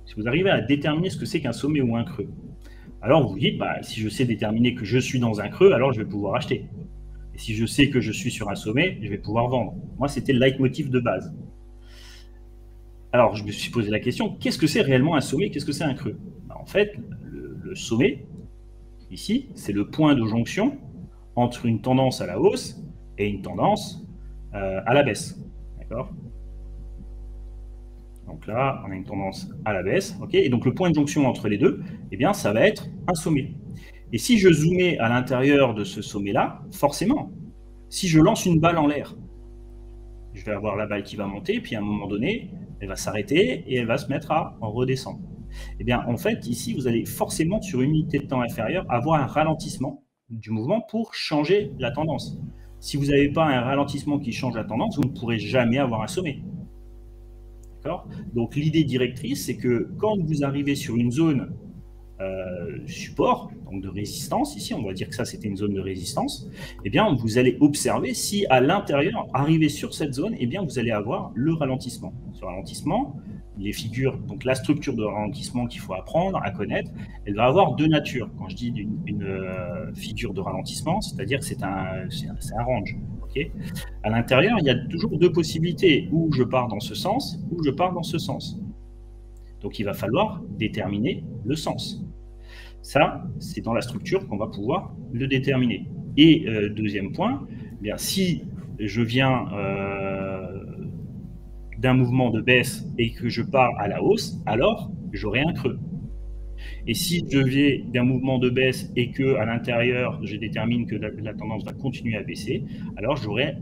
si vous arrivez à déterminer ce que c'est qu'un sommet ou un creux, alors vous vous dites, si je sais déterminer que je suis dans un creux, alors je vais pouvoir acheter. Et si je sais que je suis sur un sommet, je vais pouvoir vendre. Moi, c'était le leitmotiv de base. Alors, je me suis posé la question, qu'est-ce que c'est réellement un sommet? Qu'est-ce que c'est un creux? En fait, le sommet, ici, c'est le point de jonction entre une tendance à la hausse et une tendance à la baisse. D'accord? Donc là, on a une tendance à la baisse. Okay, et donc, le point de jonction entre les deux, eh bien, ça va être un sommet. Et si je zoomais à l'intérieur de ce sommet-là, forcément, si je lance une balle en l'air, je vais avoir la balle qui va monter, puis à un moment donné, elle va s'arrêter et elle va se mettre à redescendre. Eh bien, en fait, ici, vous allez forcément, sur une unité de temps inférieure, avoir un ralentissement du mouvement pour changer la tendance. Si vous n'avez pas un ralentissement qui change la tendance, vous ne pourrez jamais avoir un sommet. D'accord? Donc, l'idée directrice, c'est que quand vous arrivez sur une zone support, donc de résistance, ici, on va dire que ça, c'était une zone de résistance, eh bien, vous allez observer si à l'intérieur, arrivé sur cette zone, eh bien, vous allez avoir le ralentissement. Ce ralentissement, les figures, donc la structure de ralentissement qu'il faut apprendre à connaître, elle va avoir deux natures. Quand je dis une figure de ralentissement, c'est-à-dire que c'est un range. Okay, à l'intérieur, il y a toujours deux possibilités, où je pars dans ce sens, ou je pars dans ce sens. Donc, il va falloir déterminer le sens. Ça, c'est dans la structure qu'on va pouvoir le déterminer. Et deuxième point, eh bien, si je viens d'un mouvement de baisse et que je pars à la hausse, alors j'aurai un creux. Et si je viens d'un mouvement de baisse et qu'à l'intérieur, je détermine que la tendance va continuer à baisser, alors j'aurai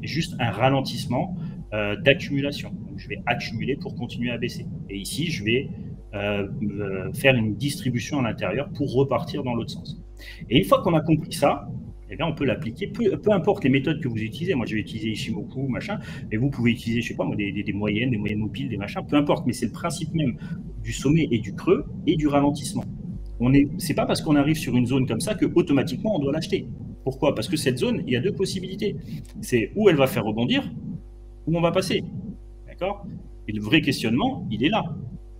juste un ralentissement d'accumulation. Donc, je vais accumuler pour continuer à baisser. Et ici, je vais faire une distribution à l'intérieur pour repartir dans l'autre sens. Et une fois qu'on a compris ça, eh bien, on peut l'appliquer, peu importe les méthodes que vous utilisez. Moi, je vais utiliser Ishimoku, machin, mais vous pouvez utiliser, je sais pas moi, des moyennes mobiles, des machins, peu importe, mais c'est le principe même du sommet et du creux et du ralentissement. C'est pas parce qu'on arrive sur une zone comme ça que automatiquement on doit l'acheter. Pourquoi? Parce que cette zone, il y a deux possibilités. C'est où elle va faire rebondir, où on va passer. D'accord? Et le vrai questionnement, il est là.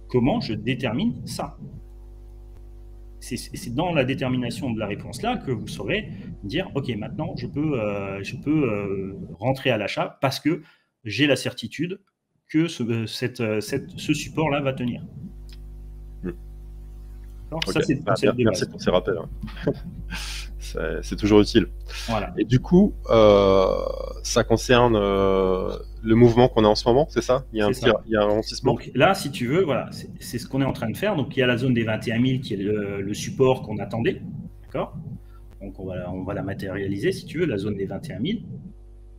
Comment je détermine ça? C'est dans la détermination de la réponse là que vous saurez dire ok, maintenant je peux rentrer à l'achat parce que j'ai la certitude que ce support là va tenir. Alors, okay. Ça, merci pour ces rappels. Hein. C'est toujours utile. Voilà. Et du coup, ça concerne le mouvement qu'on a en ce moment, c'est ça? Il y a un ralentissement. Donc là, si tu veux, voilà, c'est ce qu'on est en train de faire. Donc il y a la zone des 21 000 qui est le support qu'on attendait. D'accord? Donc on va la matérialiser, si tu veux, la zone des 21 000.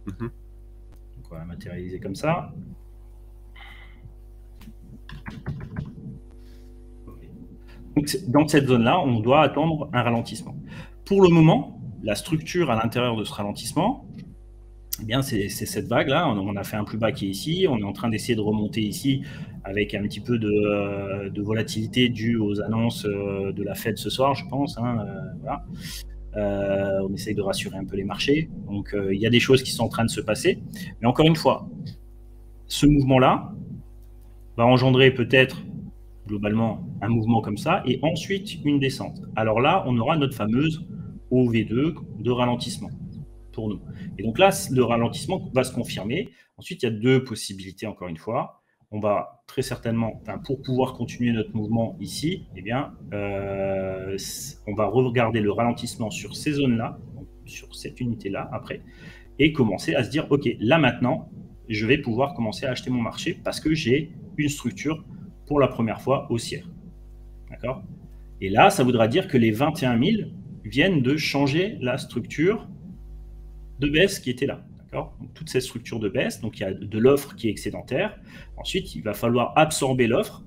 Donc on va la matérialiser comme ça. Donc, dans cette zone-là, on doit attendre un ralentissement. Pour le moment, la structure à l'intérieur de ce ralentissement, eh bien, c'est cette vague-là. On a fait un plus bas qui est ici. On est en train d'essayer de remonter ici avec un petit peu de volatilité due aux annonces de la Fed ce soir, je pense. Voilà. On essaye de rassurer un peu les marchés. Donc, il y a des choses qui sont en train de se passer. Mais encore une fois, ce mouvement-là va engendrer peut-être globalement un mouvement comme ça et ensuite une descente. Alors là, on aura notre fameuse OV2 de ralentissement pour nous. Et donc là, le ralentissement va se confirmer. Ensuite, il y a deux possibilités, encore une fois. On va très certainement, pour pouvoir continuer notre mouvement ici, eh bien, on va regarder le ralentissement sur ces zones-là, sur cette unité-là après, et commencer à se dire, OK, là maintenant, je vais pouvoir commencer à acheter mon marché parce que j'ai une structure pour la première fois haussière. D'accord ? Et là, ça voudra dire que les 21 000 viennent de changer la structure de baisse qui était là. Donc, toute cette structure de baisse, donc il y a de l'offre qui est excédentaire. Ensuite, il va falloir absorber l'offre.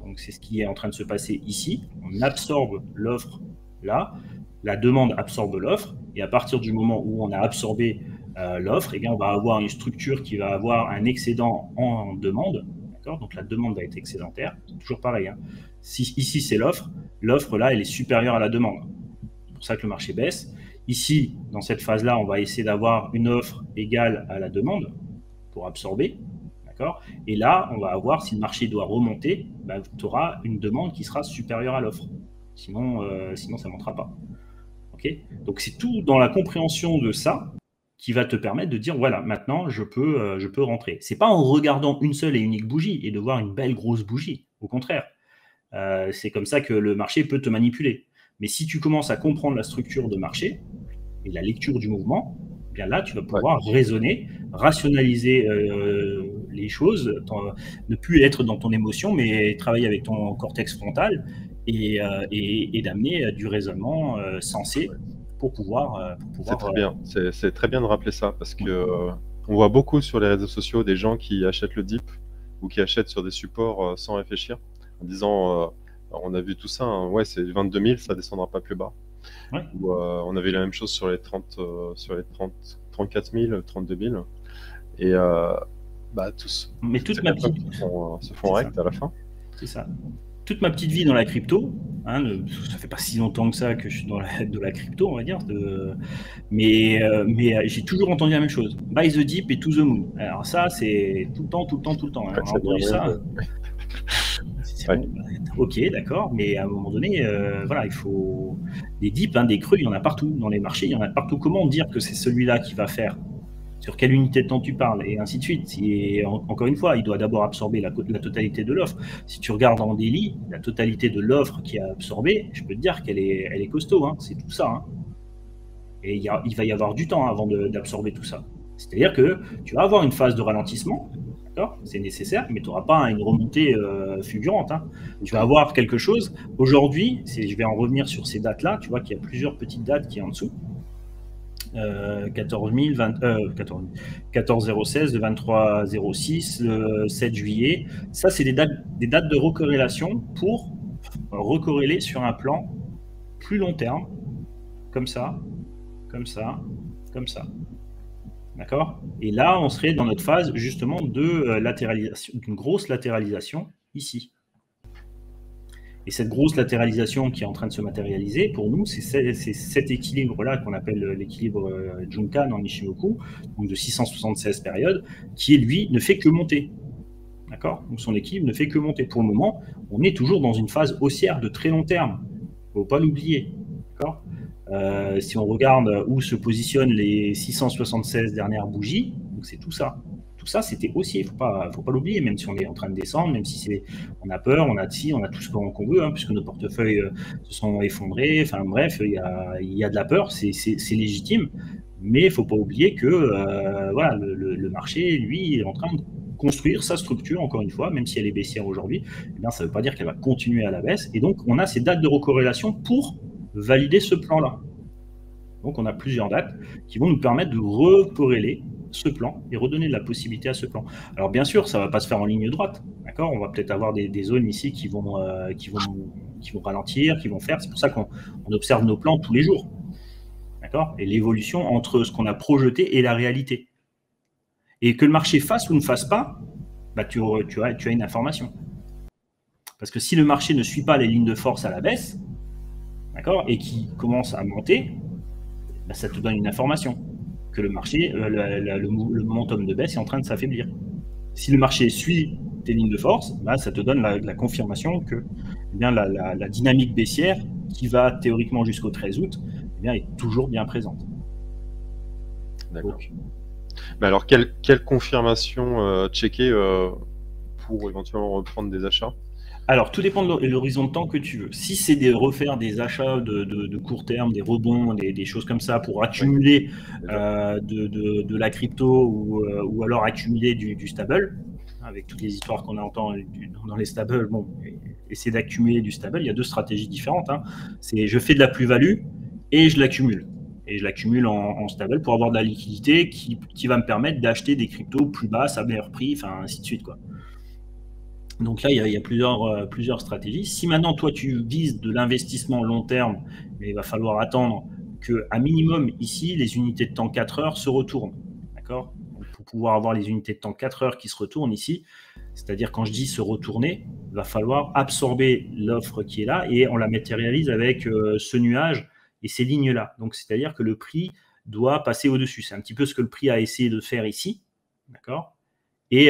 Donc, c'est ce qui est en train de se passer ici. On absorbe l'offre là. La demande absorbe l'offre. Et à partir du moment où on a absorbé l'offre, eh bien, on va avoir une structure qui va avoir un excédent en demande. Donc, la demande va être excédentaire. C'est toujours pareil. Ici, c'est l'offre. L'offre, là, elle est supérieure à la demande. C'est pour ça que le marché baisse. Ici, dans cette phase-là, on va essayer d'avoir une offre égale à la demande pour absorber. D'accord ? Et là, on va avoir, si le marché doit remonter, tu auras une demande qui sera supérieure à l'offre. Sinon, ça ne montera pas. Okay ? Donc, c'est tout dans la compréhension de ça qui va te permettre de dire, voilà, maintenant, je peux rentrer. Ce n'est pas en regardant une seule et unique bougie et de voir une belle grosse bougie. Au contraire, c'est comme ça que le marché peut te manipuler. Mais si tu commences à comprendre la structure de marché et la lecture du mouvement, eh bien là, tu vas pouvoir raisonner, rationaliser les choses, ne plus être dans ton émotion, mais travailler avec ton cortex frontal et d'amener du raisonnement sensé pour pouvoir c'est très bien. C'est très bien de rappeler ça parce que on voit beaucoup sur les réseaux sociaux des gens qui achètent le dip ou qui achètent sur des supports sans réfléchir, en disant on a vu tout ça, ouais, c'est 22 000, ça descendra pas plus bas. Ouais. Ou, on avait la même chose sur les 34 000, 32 000. Et tous. Mais toute ma petite se font rect à la fin. C'est ça. Toute ma petite vie dans la crypto, ça fait pas si longtemps que ça que je suis dans de la crypto, on va dire, mais j'ai toujours entendu la même chose. Buy the dip et to the moon. Alors ça, c'est tout le temps. On a entendu ça. Ouais. Ok, d'accord, mais à un moment donné, il faut des dips, des creux, il y en a partout dans les marchés, il y en a partout. Comment dire que c'est celui-là qui va faire ? Sur quelle unité de temps tu parles, et ainsi de suite. Encore une fois, il doit d'abord absorber la totalité de l'offre. Si tu regardes en daily, la totalité de l'offre qui a absorbé, je peux te dire qu'elle est costaud, c'est tout ça. Et il va y avoir du temps avant d'absorber tout ça. C'est-à-dire que tu vas avoir une phase de ralentissement, d'accord ? C'est nécessaire, mais tu n'auras pas une remontée fulgurante. Tu vas avoir quelque chose. Aujourd'hui, je vais en revenir sur ces dates-là. Tu vois qu'il y a plusieurs petites dates qui sont en dessous. 14,016, le 23,06, le 7 juillet. Ça, c'est des dates de recorrélation pour recorréler sur un plan plus long terme, comme ça. D'accord ? Et là, on serait dans notre phase justement de latéralisation, d'une grosse latéralisation ici. Et cette grosse latéralisation qui est en train de se matérialiser, pour nous, c'est cet équilibre-là qu'on appelle l'équilibre Junkan en Nishimoku, donc de 676 périodes, qui, lui, ne fait que monter. D'accord ? Donc son équilibre ne fait que monter. Pour le moment, on est toujours dans une phase haussière de très long terme. Il ne faut pas l'oublier. D'accord ? Si on regarde où se positionnent les 676 dernières bougies, donc c'est tout ça. Tout ça, c'était haussier, il ne faut pas l'oublier, même si on est en train de descendre, même si on a peur, on a tout ce qu'on veut, puisque nos portefeuilles se sont effondrés, enfin bref, il y a de la peur, c'est légitime, mais il ne faut pas oublier que le marché, lui, est en train de construire sa structure, encore une fois, même si elle est baissière aujourd'hui, ça ne veut pas dire qu'elle va continuer à la baisse, et donc on a ces dates de recorrélation pour valider ce plan-là. Donc on a plusieurs dates qui vont nous permettre de recorréler ce plan et redonner de la possibilité à ce plan. Alors bien sûr, ça ne va pas se faire en ligne droite, d'accord ? On va peut-être avoir des zones ici qui vont ralentir, qui vont faire. C'est pour ça qu'on observe nos plans tous les jours. D'accord? Et l'évolution entre ce qu'on a projeté et la réalité. Et que le marché fasse ou ne fasse pas, bah, tu as une information. Parce que si le marché ne suit pas les lignes de force à la baisse, d'accord, et qui commence à monter, bah, ça te donne une information que le marché, le momentum de baisse est en train de s'affaiblir. Si le marché suit tes lignes de force, bah, ça te donne la confirmation que eh bien, la dynamique baissière, qui va théoriquement jusqu'au 13 août, eh bien, est toujours bien présente. D'accord. Mais alors, quelle confirmation checker pour éventuellement reprendre des achats? Alors, tout dépend de l'horizon de temps que tu veux. Si c'est de refaire des achats de court terme, des rebonds, des choses comme ça pour accumuler de la crypto ou alors accumuler du stable, avec toutes les histoires qu'on entend dans les stables, bon, essayer d'accumuler du stable, il y a deux stratégies différentes. Hein. C'est je fais de la plus-value et je l'accumule. Et je l'accumule en stable pour avoir de la liquidité qui va me permettre d'acheter des cryptos plus basses à meilleur prix, enfin ainsi de suite, quoi. Donc là, il y a plusieurs stratégies. Si maintenant, toi, tu vises de l'investissement long terme, mais il va falloir attendre qu'à minimum, ici, les unités de temps 4 heures se retournent. D'accord ? Pour pouvoir avoir les unités de temps 4 heures qui se retournent ici, c'est-à-dire quand je dis se retourner, il va falloir absorber l'offre qui est là et on la matérialise avec ce nuage et ces lignes-là. Donc, c'est-à-dire que le prix doit passer au-dessus. C'est un petit peu ce que le prix a essayé de faire ici. D'accord ? Et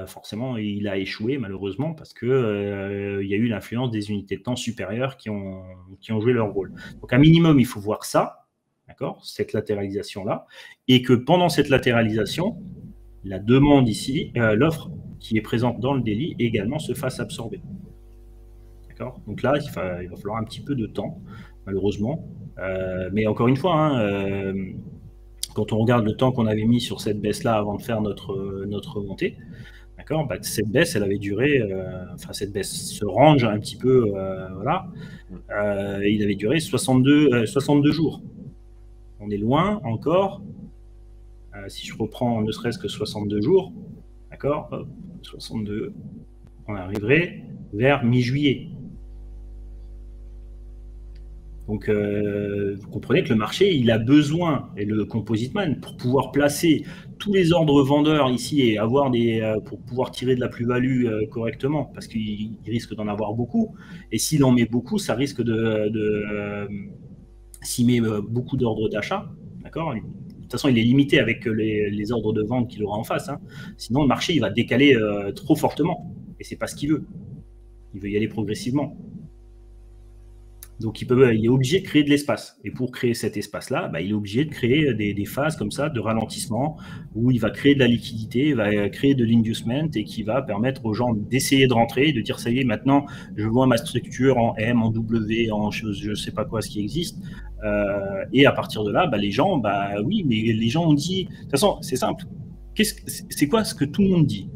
forcément, il a échoué malheureusement parce qu'il y a eu l'influence des unités de temps supérieures qui ont joué leur rôle. Donc, un minimum, il faut voir ça, d'accord, cette latéralisation-là, et que pendant cette latéralisation, la demande ici, l'offre qui est présente dans le daily également se fasse absorber. D'accord ? Donc là, il va falloir un petit peu de temps, malheureusement. Mais encore une fois, hein, quand on regarde le temps qu'on avait mis sur cette baisse-là avant de faire notre montée, d'accord, bah, cette baisse, elle avait duré, cette baisse, ce range un petit peu, il avait duré 62 jours. On est loin encore. Si je reprends ne serait-ce que 62 jours, d'accord, 62, on arriverait vers mi-juillet. Donc, vous comprenez que le marché, il a besoin, et le Composite Man, pour pouvoir placer tous les ordres vendeurs ici et avoir pour pouvoir tirer de la plus-value correctement, parce qu'il risque d'en avoir beaucoup. Et s'il en met beaucoup, ça risque s'il met beaucoup d'ordres d'achat, d'accord ? De toute façon, il est limité avec les ordres de vente qu'il aura en face. Hein. Sinon, le marché, il va décaler trop fortement. Et c'est pas ce qu'il veut. Il veut y aller progressivement. Donc, il est obligé de créer de l'espace. Et pour créer cet espace-là, il est obligé de créer des phases comme ça de ralentissement où il va créer de la liquidité, il va créer de l'inducement et qui va permettre aux gens d'essayer de rentrer, de dire ça y est, maintenant, je vois ma structure en M, en W, en je ne sais pas quoi, ce qui existe. Et à partir de là, les gens, oui, mais les gens ont dit... De toute façon, c'est simple. C'est quoi ce que tout le monde dit ?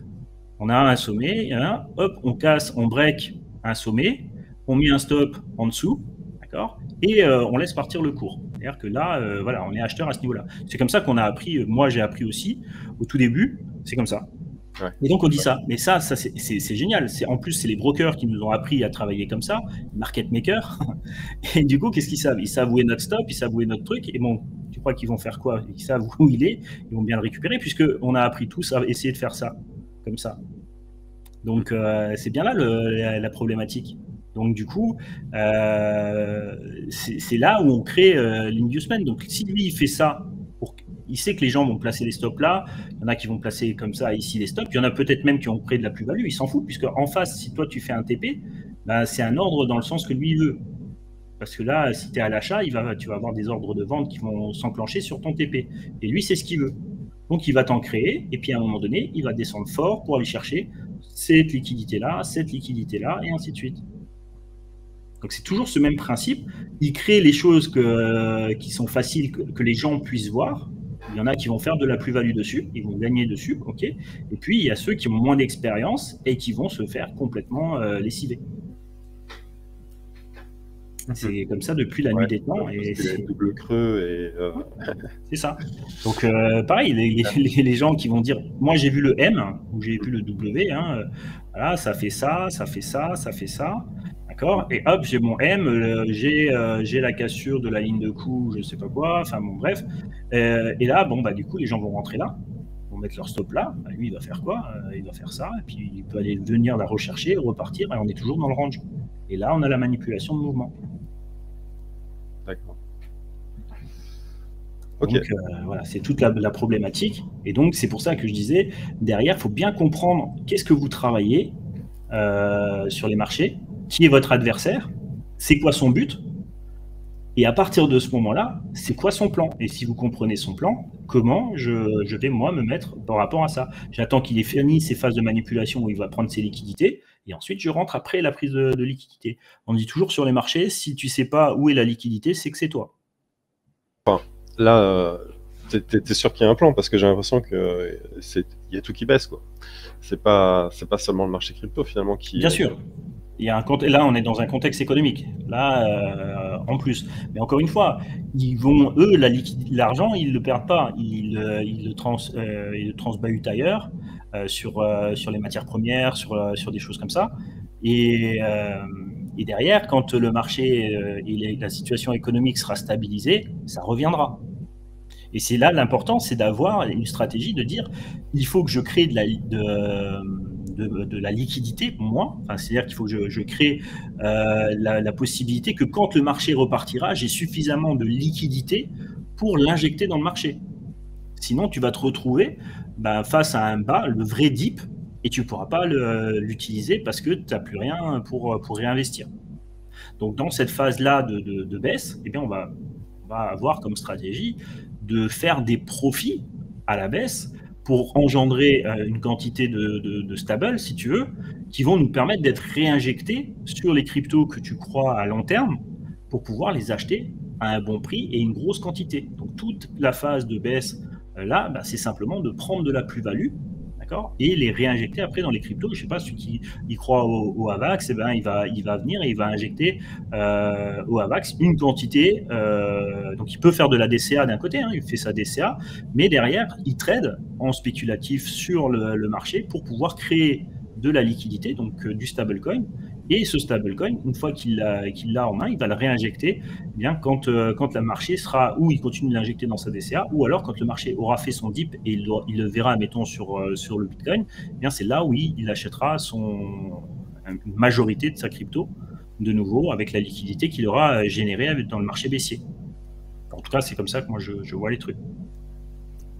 On a un sommet, hein, hop, on casse, on break un sommet, on met un stop en dessous, d'accord, et on laisse partir le cours. C'est-à-dire que là, on est acheteur à ce niveau-là. C'est comme ça qu'on a appris, moi j'ai appris aussi, au tout début, c'est comme ça. Ouais. Et donc on dit ça. Mais ça c'est génial. En plus, c'est les brokers qui nous ont appris à travailler comme ça, les market makers. Et du coup, qu'est-ce qu'ils savent ? Ils savent où est notre stop, ils savent où est notre truc. Et bon, tu crois qu'ils vont faire quoi ? Ils savent où il est, ils vont bien le récupérer, puisqu'on a appris tous à essayer de faire ça, comme ça. Donc c'est bien là la problématique. Donc du coup, c'est là où on crée l'inducement. Donc si lui il fait ça, il sait que les gens vont placer les stops là, il y en a qui vont placer comme ça ici les stops, il y en a peut-être même qui ont créé de la plus-value, il s'en fout, puisque en face, si toi tu fais un TP, c'est un ordre dans le sens que lui il veut. Parce que là, si tu es à l'achat, tu vas avoir des ordres de vente qui vont s'enclencher sur ton TP. Et lui, c'est ce qu'il veut. Donc il va t'en créer, et puis à un moment donné, il va descendre fort pour aller chercher cette liquidité-là, et ainsi de suite. Donc c'est toujours ce même principe. Il crée les choses qui sont faciles, que les gens puissent voir. Il y en a qui vont faire de la plus-value dessus, ils vont gagner dessus, ok. Et puis il y a ceux qui ont moins d'expérience et qui vont se faire complètement lessiver. C'est comme ça depuis la nuit des temps. Et c'est double creux et. C'est ça. Donc pareil, les gens qui vont dire, moi j'ai vu le M ou j'ai vu le W, hein, voilà, ça fait ça, ça fait ça, ça fait ça. D'accord? Et hop, j'ai mon M, j'ai la cassure de la ligne de coup, je sais pas quoi, enfin bon, bref. Et là, bon, bah, du coup, les gens vont rentrer là, vont mettre leur stop là. Bah, lui, il va faire quoi? Il va faire ça, et puis il peut aller venir la rechercher, repartir, et on est toujours dans le range. Et là, on a la manipulation de mouvement. D'accord. Donc, Ok. voilà, c'est toute la problématique. Et donc, c'est pour ça que je disais, derrière, il faut bien comprendre qu'est-ce que vous travaillez sur les marchés, qui est votre adversaire, c'est quoi son but, et à partir de ce moment-là, c'est quoi son plan? Et si vous comprenez son plan, comment je vais, moi, me mettre par rapport à ça? J'attends qu'il ait fini ses phases de manipulation où il va prendre ses liquidités, et ensuite je rentre après la prise de liquidité. On dit toujours sur les marchés, si tu sais pas où est la liquidité, c'est que c'est toi. Enfin, là, t'es sûr qu'il y a un plan parce que j'ai l'impression que il y a tout qui baisse, quoi. C'est pas seulement le marché crypto finalement qui. Bien sûr. Il y a là, on est dans un contexte économique. Là, en plus. Mais encore une fois, ils vont, eux, l'argent, ils ne le perdent pas. Ils le transbahutent ailleurs, sur les matières premières, sur des choses comme ça. Et, et derrière, quand le marché et la situation économique sera stabilisée, ça reviendra. Et c'est là l'important, c'est d'avoir une stratégie de dire, il faut que je crée de la liquidité, moi. Enfin, c'est-à-dire qu'il faut que je crée la possibilité que quand le marché repartira, j'ai suffisamment de liquidité pour l'injecter dans le marché. Sinon, tu vas te retrouver face à un bas, le vrai dip, et tu ne pourras pas l'utiliser parce que tu n'as plus rien pour réinvestir. Donc, dans cette phase-là de baisse, eh bien, on va avoir comme stratégie de faire des profits à la baisse pour engendrer une quantité de stable, si tu veux, qui vont nous permettre d'être réinjectés sur les cryptos que tu crois à long terme pour pouvoir les acheter à un bon prix et une grosse quantité. Donc toute la phase de baisse, là, c'est simplement de prendre de la plus-value, d'accord, et les réinjecter après dans les cryptos. Je ne sais pas, celui qui y croit au AVAX, eh ben, il va venir et il va injecter au AVAX une quantité. Donc il peut faire de la DCA d'un côté, hein, il fait sa DCA, mais derrière, il trade en spéculatif sur le marché pour pouvoir créer de la liquidité, donc du stablecoin. Et ce stablecoin, une fois qu'il l'a en main, il va le réinjecter bien quand le marché sera, ou il continue de l'injecter dans sa DCA, ou alors quand le marché aura fait son dip et il le verra, mettons, sur le Bitcoin, bien c'est là où il achètera une majorité de sa crypto de nouveau avec la liquidité qu'il aura générée dans le marché baissier. En tout cas, c'est comme ça que moi je vois les trucs.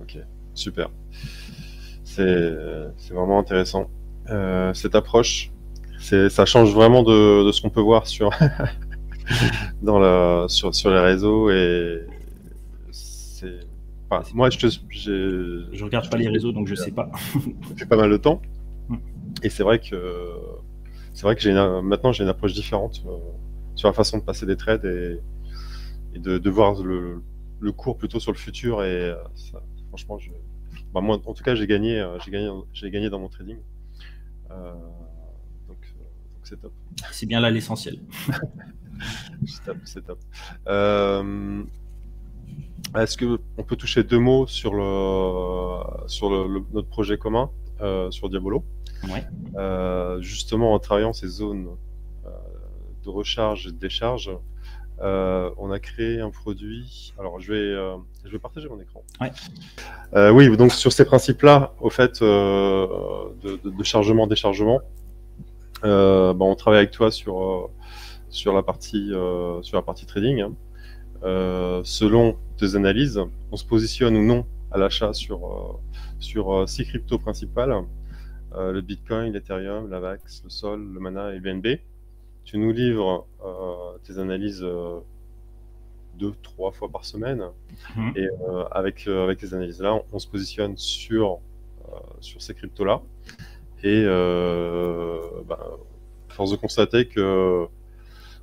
Ok, super. C'est vraiment intéressant. Cette approche, ça change vraiment de ce qu'on peut voir sur sur les réseaux et moi je regarde pas les réseaux donc je sais pas. Depuis pas mal de temps et c'est vrai que maintenant j'ai une approche différente sur la façon de passer des trades et de voir le cours plutôt sur le futur et ça, franchement moi en tout cas j'ai gagné dans mon trading. Donc c'est top. C'est bien là l'essentiel. C'est top. Est-ce qu'on peut toucher deux mots sur notre projet commun sur Diabolo? Ouais. Justement, en travaillant ces zones de recharge et de décharge, on a créé un produit. Alors, je vais partager mon écran. Ouais. Oui, donc sur ces principes-là, au fait, de chargement-déchargement, on travaille avec toi sur la partie trading. Hein. Selon tes analyses, on se positionne ou non à l'achat sur 6 cryptos principales, le Bitcoin, l'Ethereum, l'AVAX, le Sol, le Mana et le BNB. Tu nous livres tes analyses 2-3 fois par semaine. Et avec les analyses-là, on se positionne sur ces cryptos-là. Et force de constater que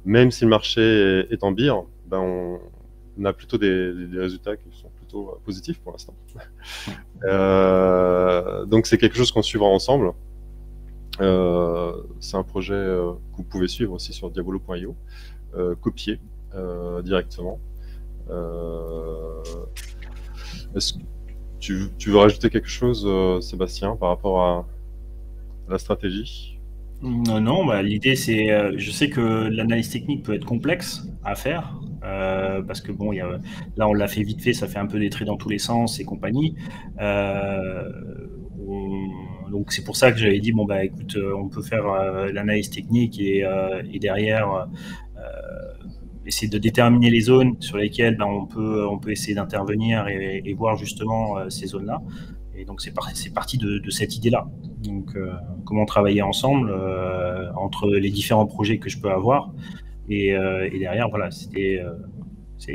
même si le marché est en bire, on a plutôt des résultats qui sont plutôt positifs pour l'instant. Donc c'est quelque chose qu'on suivra ensemble. C'est un projet que vous pouvez suivre aussi sur diabolo.io, copier directement. Est-ce que tu veux rajouter quelque chose, Sébastien, par rapport à la stratégie? Non, non, bah, l'idée c'est, je sais que l'analyse technique peut être complexe à faire, parce que bon, là on l'a fait vite fait, ça fait un peu des traits dans tous les sens et compagnie. Euh, donc c'est pour ça que j'avais dit bon bah écoute, on peut faire l'analyse technique et derrière essayer de déterminer les zones sur lesquelles ben, on peut essayer d'intervenir et voir justement ces zones-là. Et donc c'est parti de cette idée-là. Donc comment travailler ensemble entre les différents projets que je peux avoir et derrière voilà c'est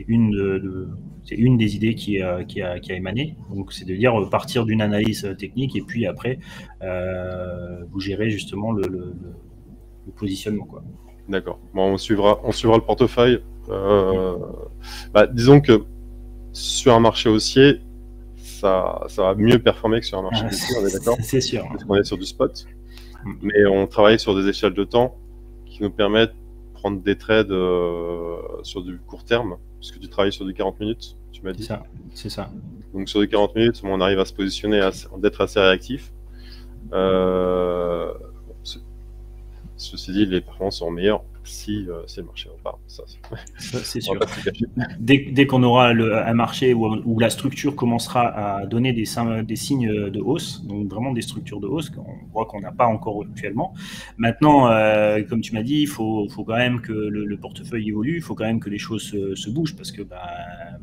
une des idées qui a émané. Donc c'est de dire partir d'une analyse technique et puis après vous gérez justement le positionnement quoi. D'accord. Bon, on suivra le portefeuille. Disons que sur un marché haussier, ça va mieux performer que sur un marché baissier, on est d'accord? C'est sûr. Parce qu'on est sur du spot, mais on travaille sur des échelles de temps qui nous permettent de prendre des trades sur du court terme, puisque tu travailles sur du 40 minutes, tu m'as dit. C'est ça. Donc sur du 40 minutes, on arrive à se positionner, d'être assez réactif. Ceci dit, les performances seront meilleures si le marché repart. Ça, c'est sûr. Dès qu'on aura un marché où la structure commencera à donner des signes de hausse, donc vraiment des structures de hausse, qu'on voit qu'on n'a pas encore actuellement. Maintenant, comme tu m'as dit, il faut quand même que le portefeuille évolue, il faut quand même que les choses se bougent, parce que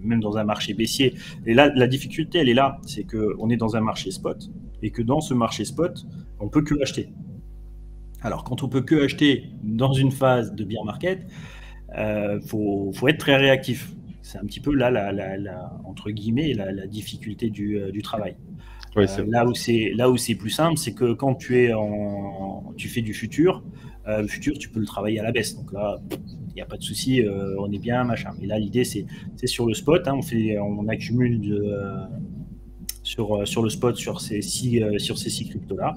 même dans un marché baissier, et là, la difficulté, elle est là, c'est qu'on est dans un marché spot, et que dans ce marché spot, on ne peut que acheter. Alors, quand on peut que acheter dans une phase de bear market, faut être très réactif. C'est un petit peu là, entre guillemets, la difficulté du travail. Oui, là où c'est plus simple, c'est que quand tu fais du futur, le futur, tu peux le travailler à la baisse. Donc là, il n'y a pas de souci, on est bien, machin. Mais là, l'idée, c'est sur le spot. Hein, on accumule sur le spot, sur ces six cryptos-là.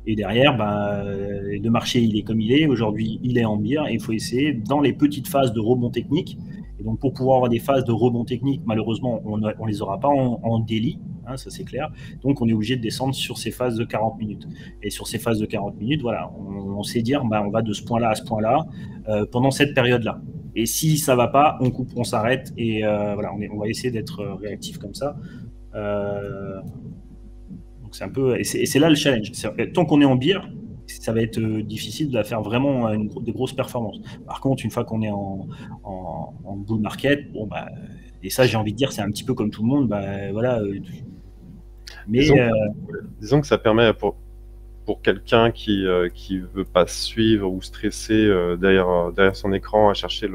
Et derrière, le marché, il est comme il est. Aujourd'hui, il est en bear et il faut essayer, dans les petites phases de rebond technique, et donc pour pouvoir avoir des phases de rebond technique, malheureusement, on ne les aura pas en daily, hein, ça c'est clair. Donc on est obligé de descendre sur ces phases de 40 minutes. Et sur ces phases de 40 minutes, voilà, on sait dire, on va de ce point-là à ce point-là pendant cette période-là. Et si ça va pas, on coupe, on s'arrête et voilà, on va essayer d'être réactif comme ça. Donc c'est un peu, et c'est là le challenge. Tant qu'on est en bear, ça va être difficile de faire vraiment des grosses performances. Par contre, une fois qu'on est en bull market, bon et ça j'ai envie de dire, c'est un petit peu comme tout le monde, voilà. Mais disons que ça permet pour quelqu'un qui veut pas suivre ou stresser derrière son écran à chercher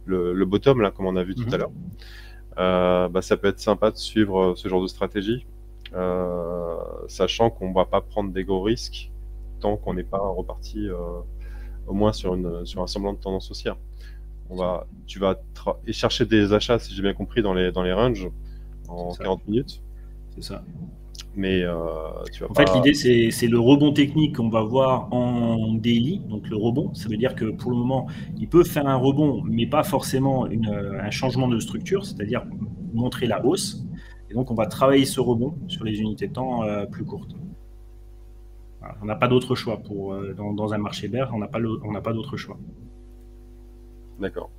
le bottom là, comme on a vu tout à l'heure. Ça peut être sympa de suivre ce genre de stratégie, sachant qu'on ne va pas prendre des gros risques tant qu'on n'est pas reparti au moins sur un semblant de tendance haussière. Tu vas chercher des achats, si j'ai bien compris, dans les ranges en 40 minutes. C'est ça. Mais tu vas en fait, l'idée, c'est le rebond technique qu'on va voir en daily. Donc, le rebond, ça veut dire que pour le moment, il peut faire un rebond, mais pas forcément un changement de structure, c'est-à-dire montrer la hausse. Et donc, on va travailler ce rebond sur les unités de temps plus courtes. Voilà. On n'a pas d'autre choix. Dans un marché bear, on n'a pas d'autre choix. D'accord.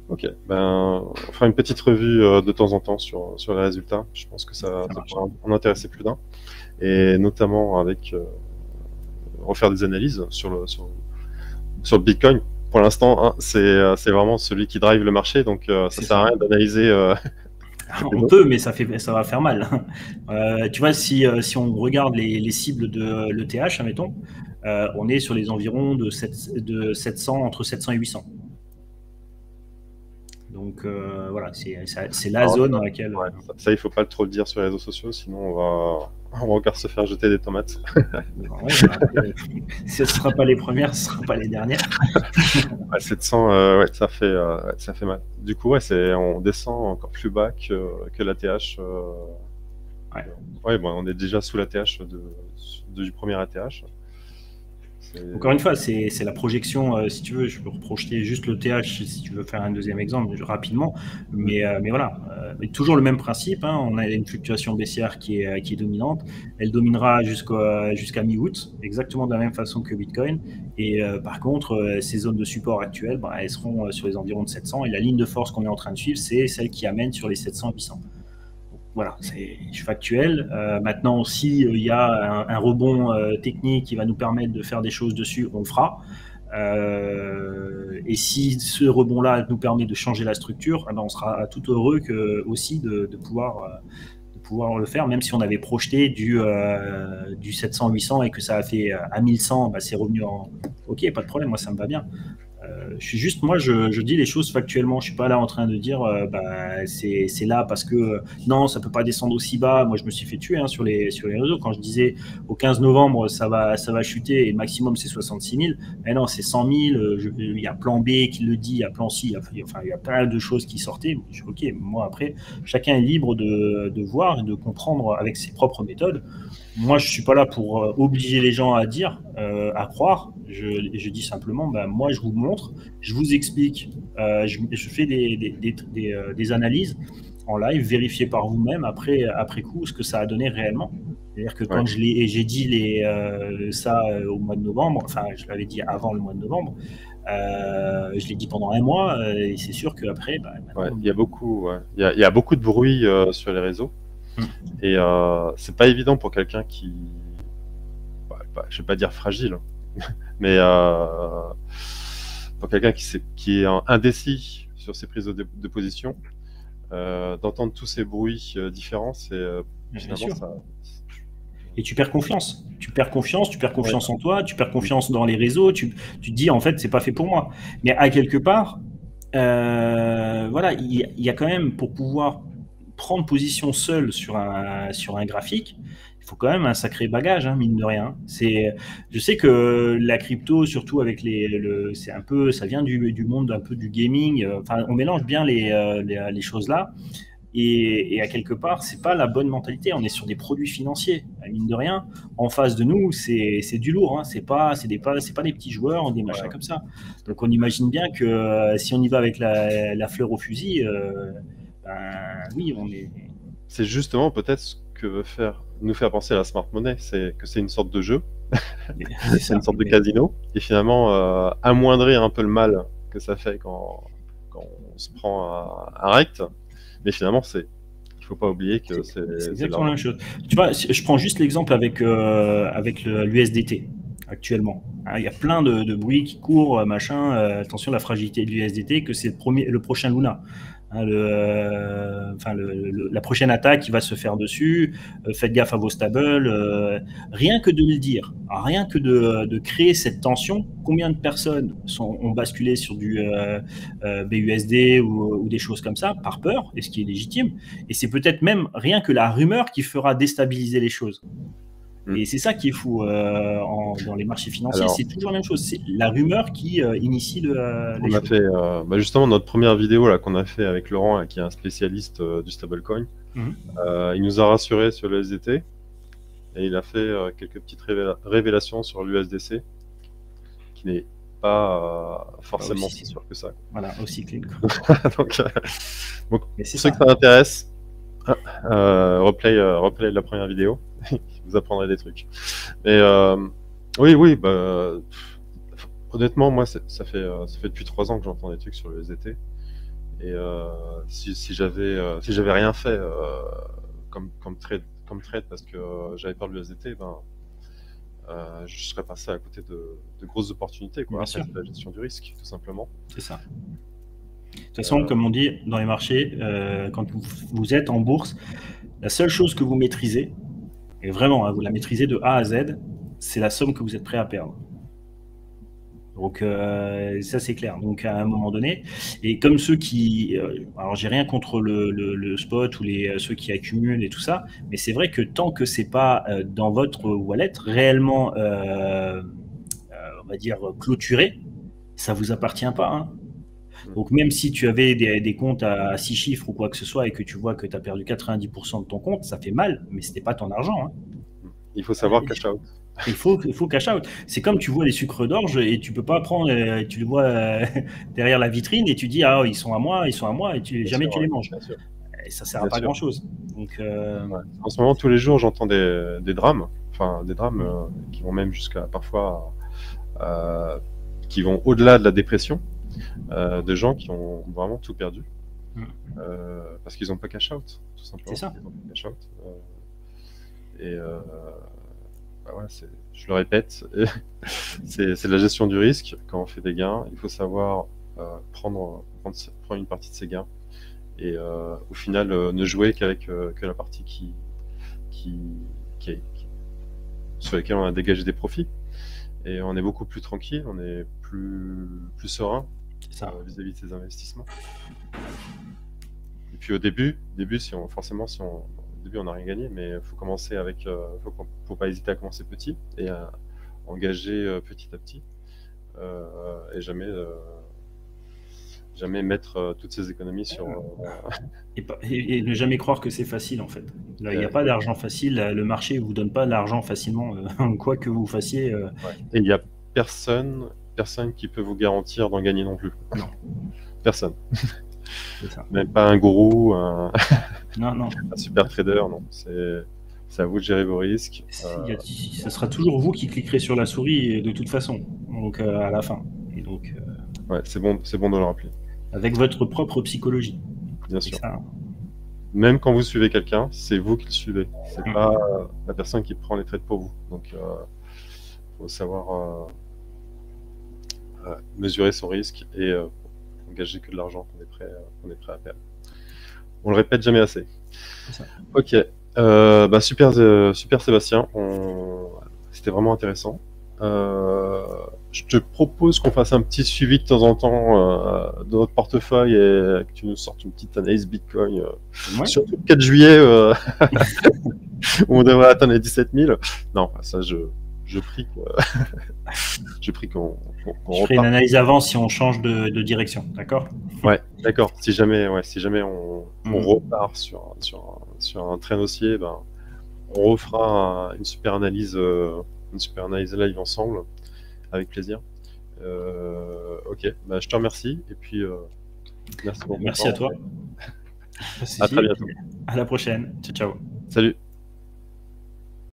Ok, on fera une petite revue de temps en temps sur les résultats. Je pense que ça pourra en intéresser plus d'un. Et notamment avec refaire des analyses sur le Bitcoin. Pour l'instant, hein, c'est vraiment celui qui drive le marché, donc ça sert à rien d'analyser. On peut, mais ça va faire mal. Tu vois, si on regarde les cibles de l'ETH, admettons, on est sur les environs de 700, entre 700 et 800. Donc voilà, c'est la zone dans laquelle. Ouais, ça, il faut pas trop le dire sur les réseaux sociaux, sinon on va encore se faire jeter des tomates. Ce ne sera pas les premières, ce ne sera pas les dernières. 700, ça fait mal. Du coup, on descend encore plus bas que l'ATH. On est déjà sous l'ATH du premier ATH. Encore une fois, c'est la projection, si tu veux, je peux projeter juste le TH si tu veux faire un deuxième exemple rapidement, mais voilà, toujours le même principe, hein, on a une fluctuation baissière qui est dominante, elle dominera jusqu'à mi-août, exactement de la même façon que Bitcoin, et par contre, ces zones de support actuelles, elles seront sur les environs de 700, et la ligne de force qu'on est en train de suivre, c'est celle qui amène sur les 700-800. Voilà, c'est factuel. Maintenant, s'il y a un rebond technique qui va nous permettre de faire des choses dessus, on le fera. Et si ce rebond-là nous permet de changer la structure, on sera tout heureux aussi de pouvoir le faire, même si on avait projeté du 700-800 et que ça a fait à 1100, c'est revenu en... Ok, pas de problème, moi ça me va bien. Je suis juste, moi, je dis les choses factuellement. Je suis pas là en train de dire, c'est là parce que non, ça peut pas descendre aussi bas. Moi, je me suis fait tuer sur les réseaux quand je disais au 15 novembre ça va chuter et le maximum c'est 66 000. Mais non, c'est 100 000. Il y a plan B qui le dit, il y a plan C. Il y a plein de choses qui sortaient. Je dis, ok, moi après, chacun est libre de voir et de comprendre avec ses propres méthodes. Moi, je suis pas là pour obliger les gens à dire, à croire. Je dis simplement, moi, je vous montre, je vous explique, je fais des analyses en live, vérifiées par vous-même après coup, ce que ça a donné réellement. C'est-à-dire que quand j'ai dit ça au mois de novembre, enfin, je l'avais dit avant le mois de novembre, je l'ai dit pendant un mois, et c'est sûr qu'aprais... il y a beaucoup, il y a beaucoup de bruit sur les réseaux. Et c'est pas évident pour quelqu'un qui, je vais pas dire fragile, mais pour quelqu'un qui est indécis sur ses prises de position, d'entendre tous ces bruits différents, c'est finalement ça. Et tu perds confiance. Tu perds confiance en toi, tu perds confiance dans les réseaux. Tu te dis en fait c'est pas fait pour moi. Mais à quelque part, voilà, il y a quand même pour pouvoir prendre position seul sur un graphique, il faut quand même un sacré bagage, mine de rien. Je sais que la crypto, surtout avec c'est un peu, ça vient du monde un peu du gaming. On mélange bien les choses là. Et à quelque part, c'est pas la bonne mentalité. On est sur des produits financiers, mine de rien. En face de nous, c'est du lourd. C'est pas des petits joueurs, des machins comme ça. Donc on imagine bien que si on y va avec la fleur au fusil. Oui, on est. C'est justement peut-être ce que veut nous faire penser à la smart money, c'est que c'est une sorte de jeu, c'est une sorte de casino, et finalement amoindrir un peu le mal que ça fait quand on se prend un rect, mais finalement il faut pas oublier que c'est exactement la même chose. Tu vois, je prends juste l'exemple avec l'USDT. Actuellement, il y a plein de bruit qui court, machin. Attention, la fragilité de l'USDT, que c'est le prochain Luna. La prochaine attaque qui va se faire dessus, faites gaffe à vos stables, rien que de le dire, rien que de créer cette tension, combien de personnes ont basculé sur du BUSD ou des choses comme ça, par peur, et ce qui est légitime, et c'est peut-être même rien que la rumeur qui fera déstabiliser les choses. Et c'est ça qui est fou dans les marchés financiers. C'est toujours la même chose. C'est la rumeur qui initie les choses. On a fait justement notre première vidéo là qu'on a fait avec Laurent, là, qui est un spécialiste du stablecoin. Il nous a rassuré sur le SDT et il a fait quelques petites révélations sur l'USDC qui n'est pas forcément si sûr que ça. Voilà, aussi clean. Donc pour ceux que ça intéresse, replay de la première vidéo. Vous apprendrez des trucs. Mais oui, honnêtement, moi, ça fait depuis 3 ans que j'entends des trucs sur le SDT. Et si j'avais rien fait comme trade parce que j'avais peur de l'USDT, je serais passé à côté de grosses opportunités, quoi. C'est la gestion du risque, tout simplement. C'est ça. De toute façon, comme on dit dans les marchés, quand vous êtes en bourse, la seule chose que vous maîtrisez, et vraiment, vous la maîtrisez de A à Z, c'est la somme que vous êtes prêt à perdre. Donc, ça, c'est clair. Donc, à un moment donné, et comme ceux qui... alors, j'ai rien contre le spot ou ceux qui accumulent et tout ça, mais c'est vrai que tant que c'est pas dans votre wallet réellement, on va dire, clôturé, ça vous appartient pas. Donc, même si tu avais des comptes à 6 chiffres ou quoi que ce soit et que tu vois que tu as perdu 90% de ton compte, ça fait mal, mais ce n'était pas ton argent. Il faut savoir cash out. Il faut cash out. C'est comme tu vois les sucres d'orge et tu peux pas prendre, tu les vois derrière la vitrine et tu dis ah ils sont à moi, et jamais tu les manges. Bien sûr. Et ça sert à Bien pas sûr. grand chose. Donc Ouais. En ce moment, tous les jours, j'entends des drames, enfin des drames qui vont même jusqu'à parfois qui vont au-delà de la dépression, de gens qui ont vraiment tout perdu parce qu'ils n'ont pas cash out, tout simplement. C'est ça. Ils ont pas cash out. Bah ouais, je le répète, c'est de la gestion du risque. Quand on fait des gains, il faut savoir prendre une partie de ses gains et au final ne jouer qu'avec que la partie sur laquelle on a dégagé des profits. Et on est beaucoup plus tranquille, on est plus serein vis-à-vis de ces investissements. Et puis au début, au début on n'a rien gagné, mais il faut commencer avec, faut pas hésiter à commencer petit et à engager petit à petit et jamais mettre toutes ses économies sur. Et ne jamais croire que c'est facile en fait. Là, il n'y a pas d'argent facile. Le marché ne vous donne pas l'argent facilement, quoi que vous fassiez. Ouais. Et il n'y a personne qui peut vous garantir d'en gagner non plus. Non. Personne. C'est ça. Même pas un gourou, non. un super trader, non. C'est à vous de gérer vos risques. Ce sera toujours vous qui cliquerez sur la souris de toute façon, donc à la fin. Et donc, ouais, c'est bon de le rappeler. Avec votre propre psychologie. Bien sûr. Ça. Même quand vous suivez quelqu'un, c'est vous qui le suivez. C'est pas la personne qui prend les trades pour vous. Donc, faut savoir mesurer son risque et engager que de l'argent qu'on est prêt à perdre. On le répète jamais assez. Ok. Bah super Sébastien. C'était vraiment intéressant. Je te propose qu'on fasse un petit suivi de temps en temps de notre portefeuille et que tu nous sortes une petite analyse Bitcoin. Surtout le 4 juillet où on devrait atteindre les 17 000. Non, ça je prie qu'on je ferai une analyse avant si on change de direction, d'accord? Ouais, d'accord. Si jamais on repart sur un train haussier, ben on refera une super analyse live ensemble, avec plaisir. Ok, bah, je te remercie et puis merci beaucoup. Merci à toi. À très bientôt. À la prochaine. Ciao. Salut.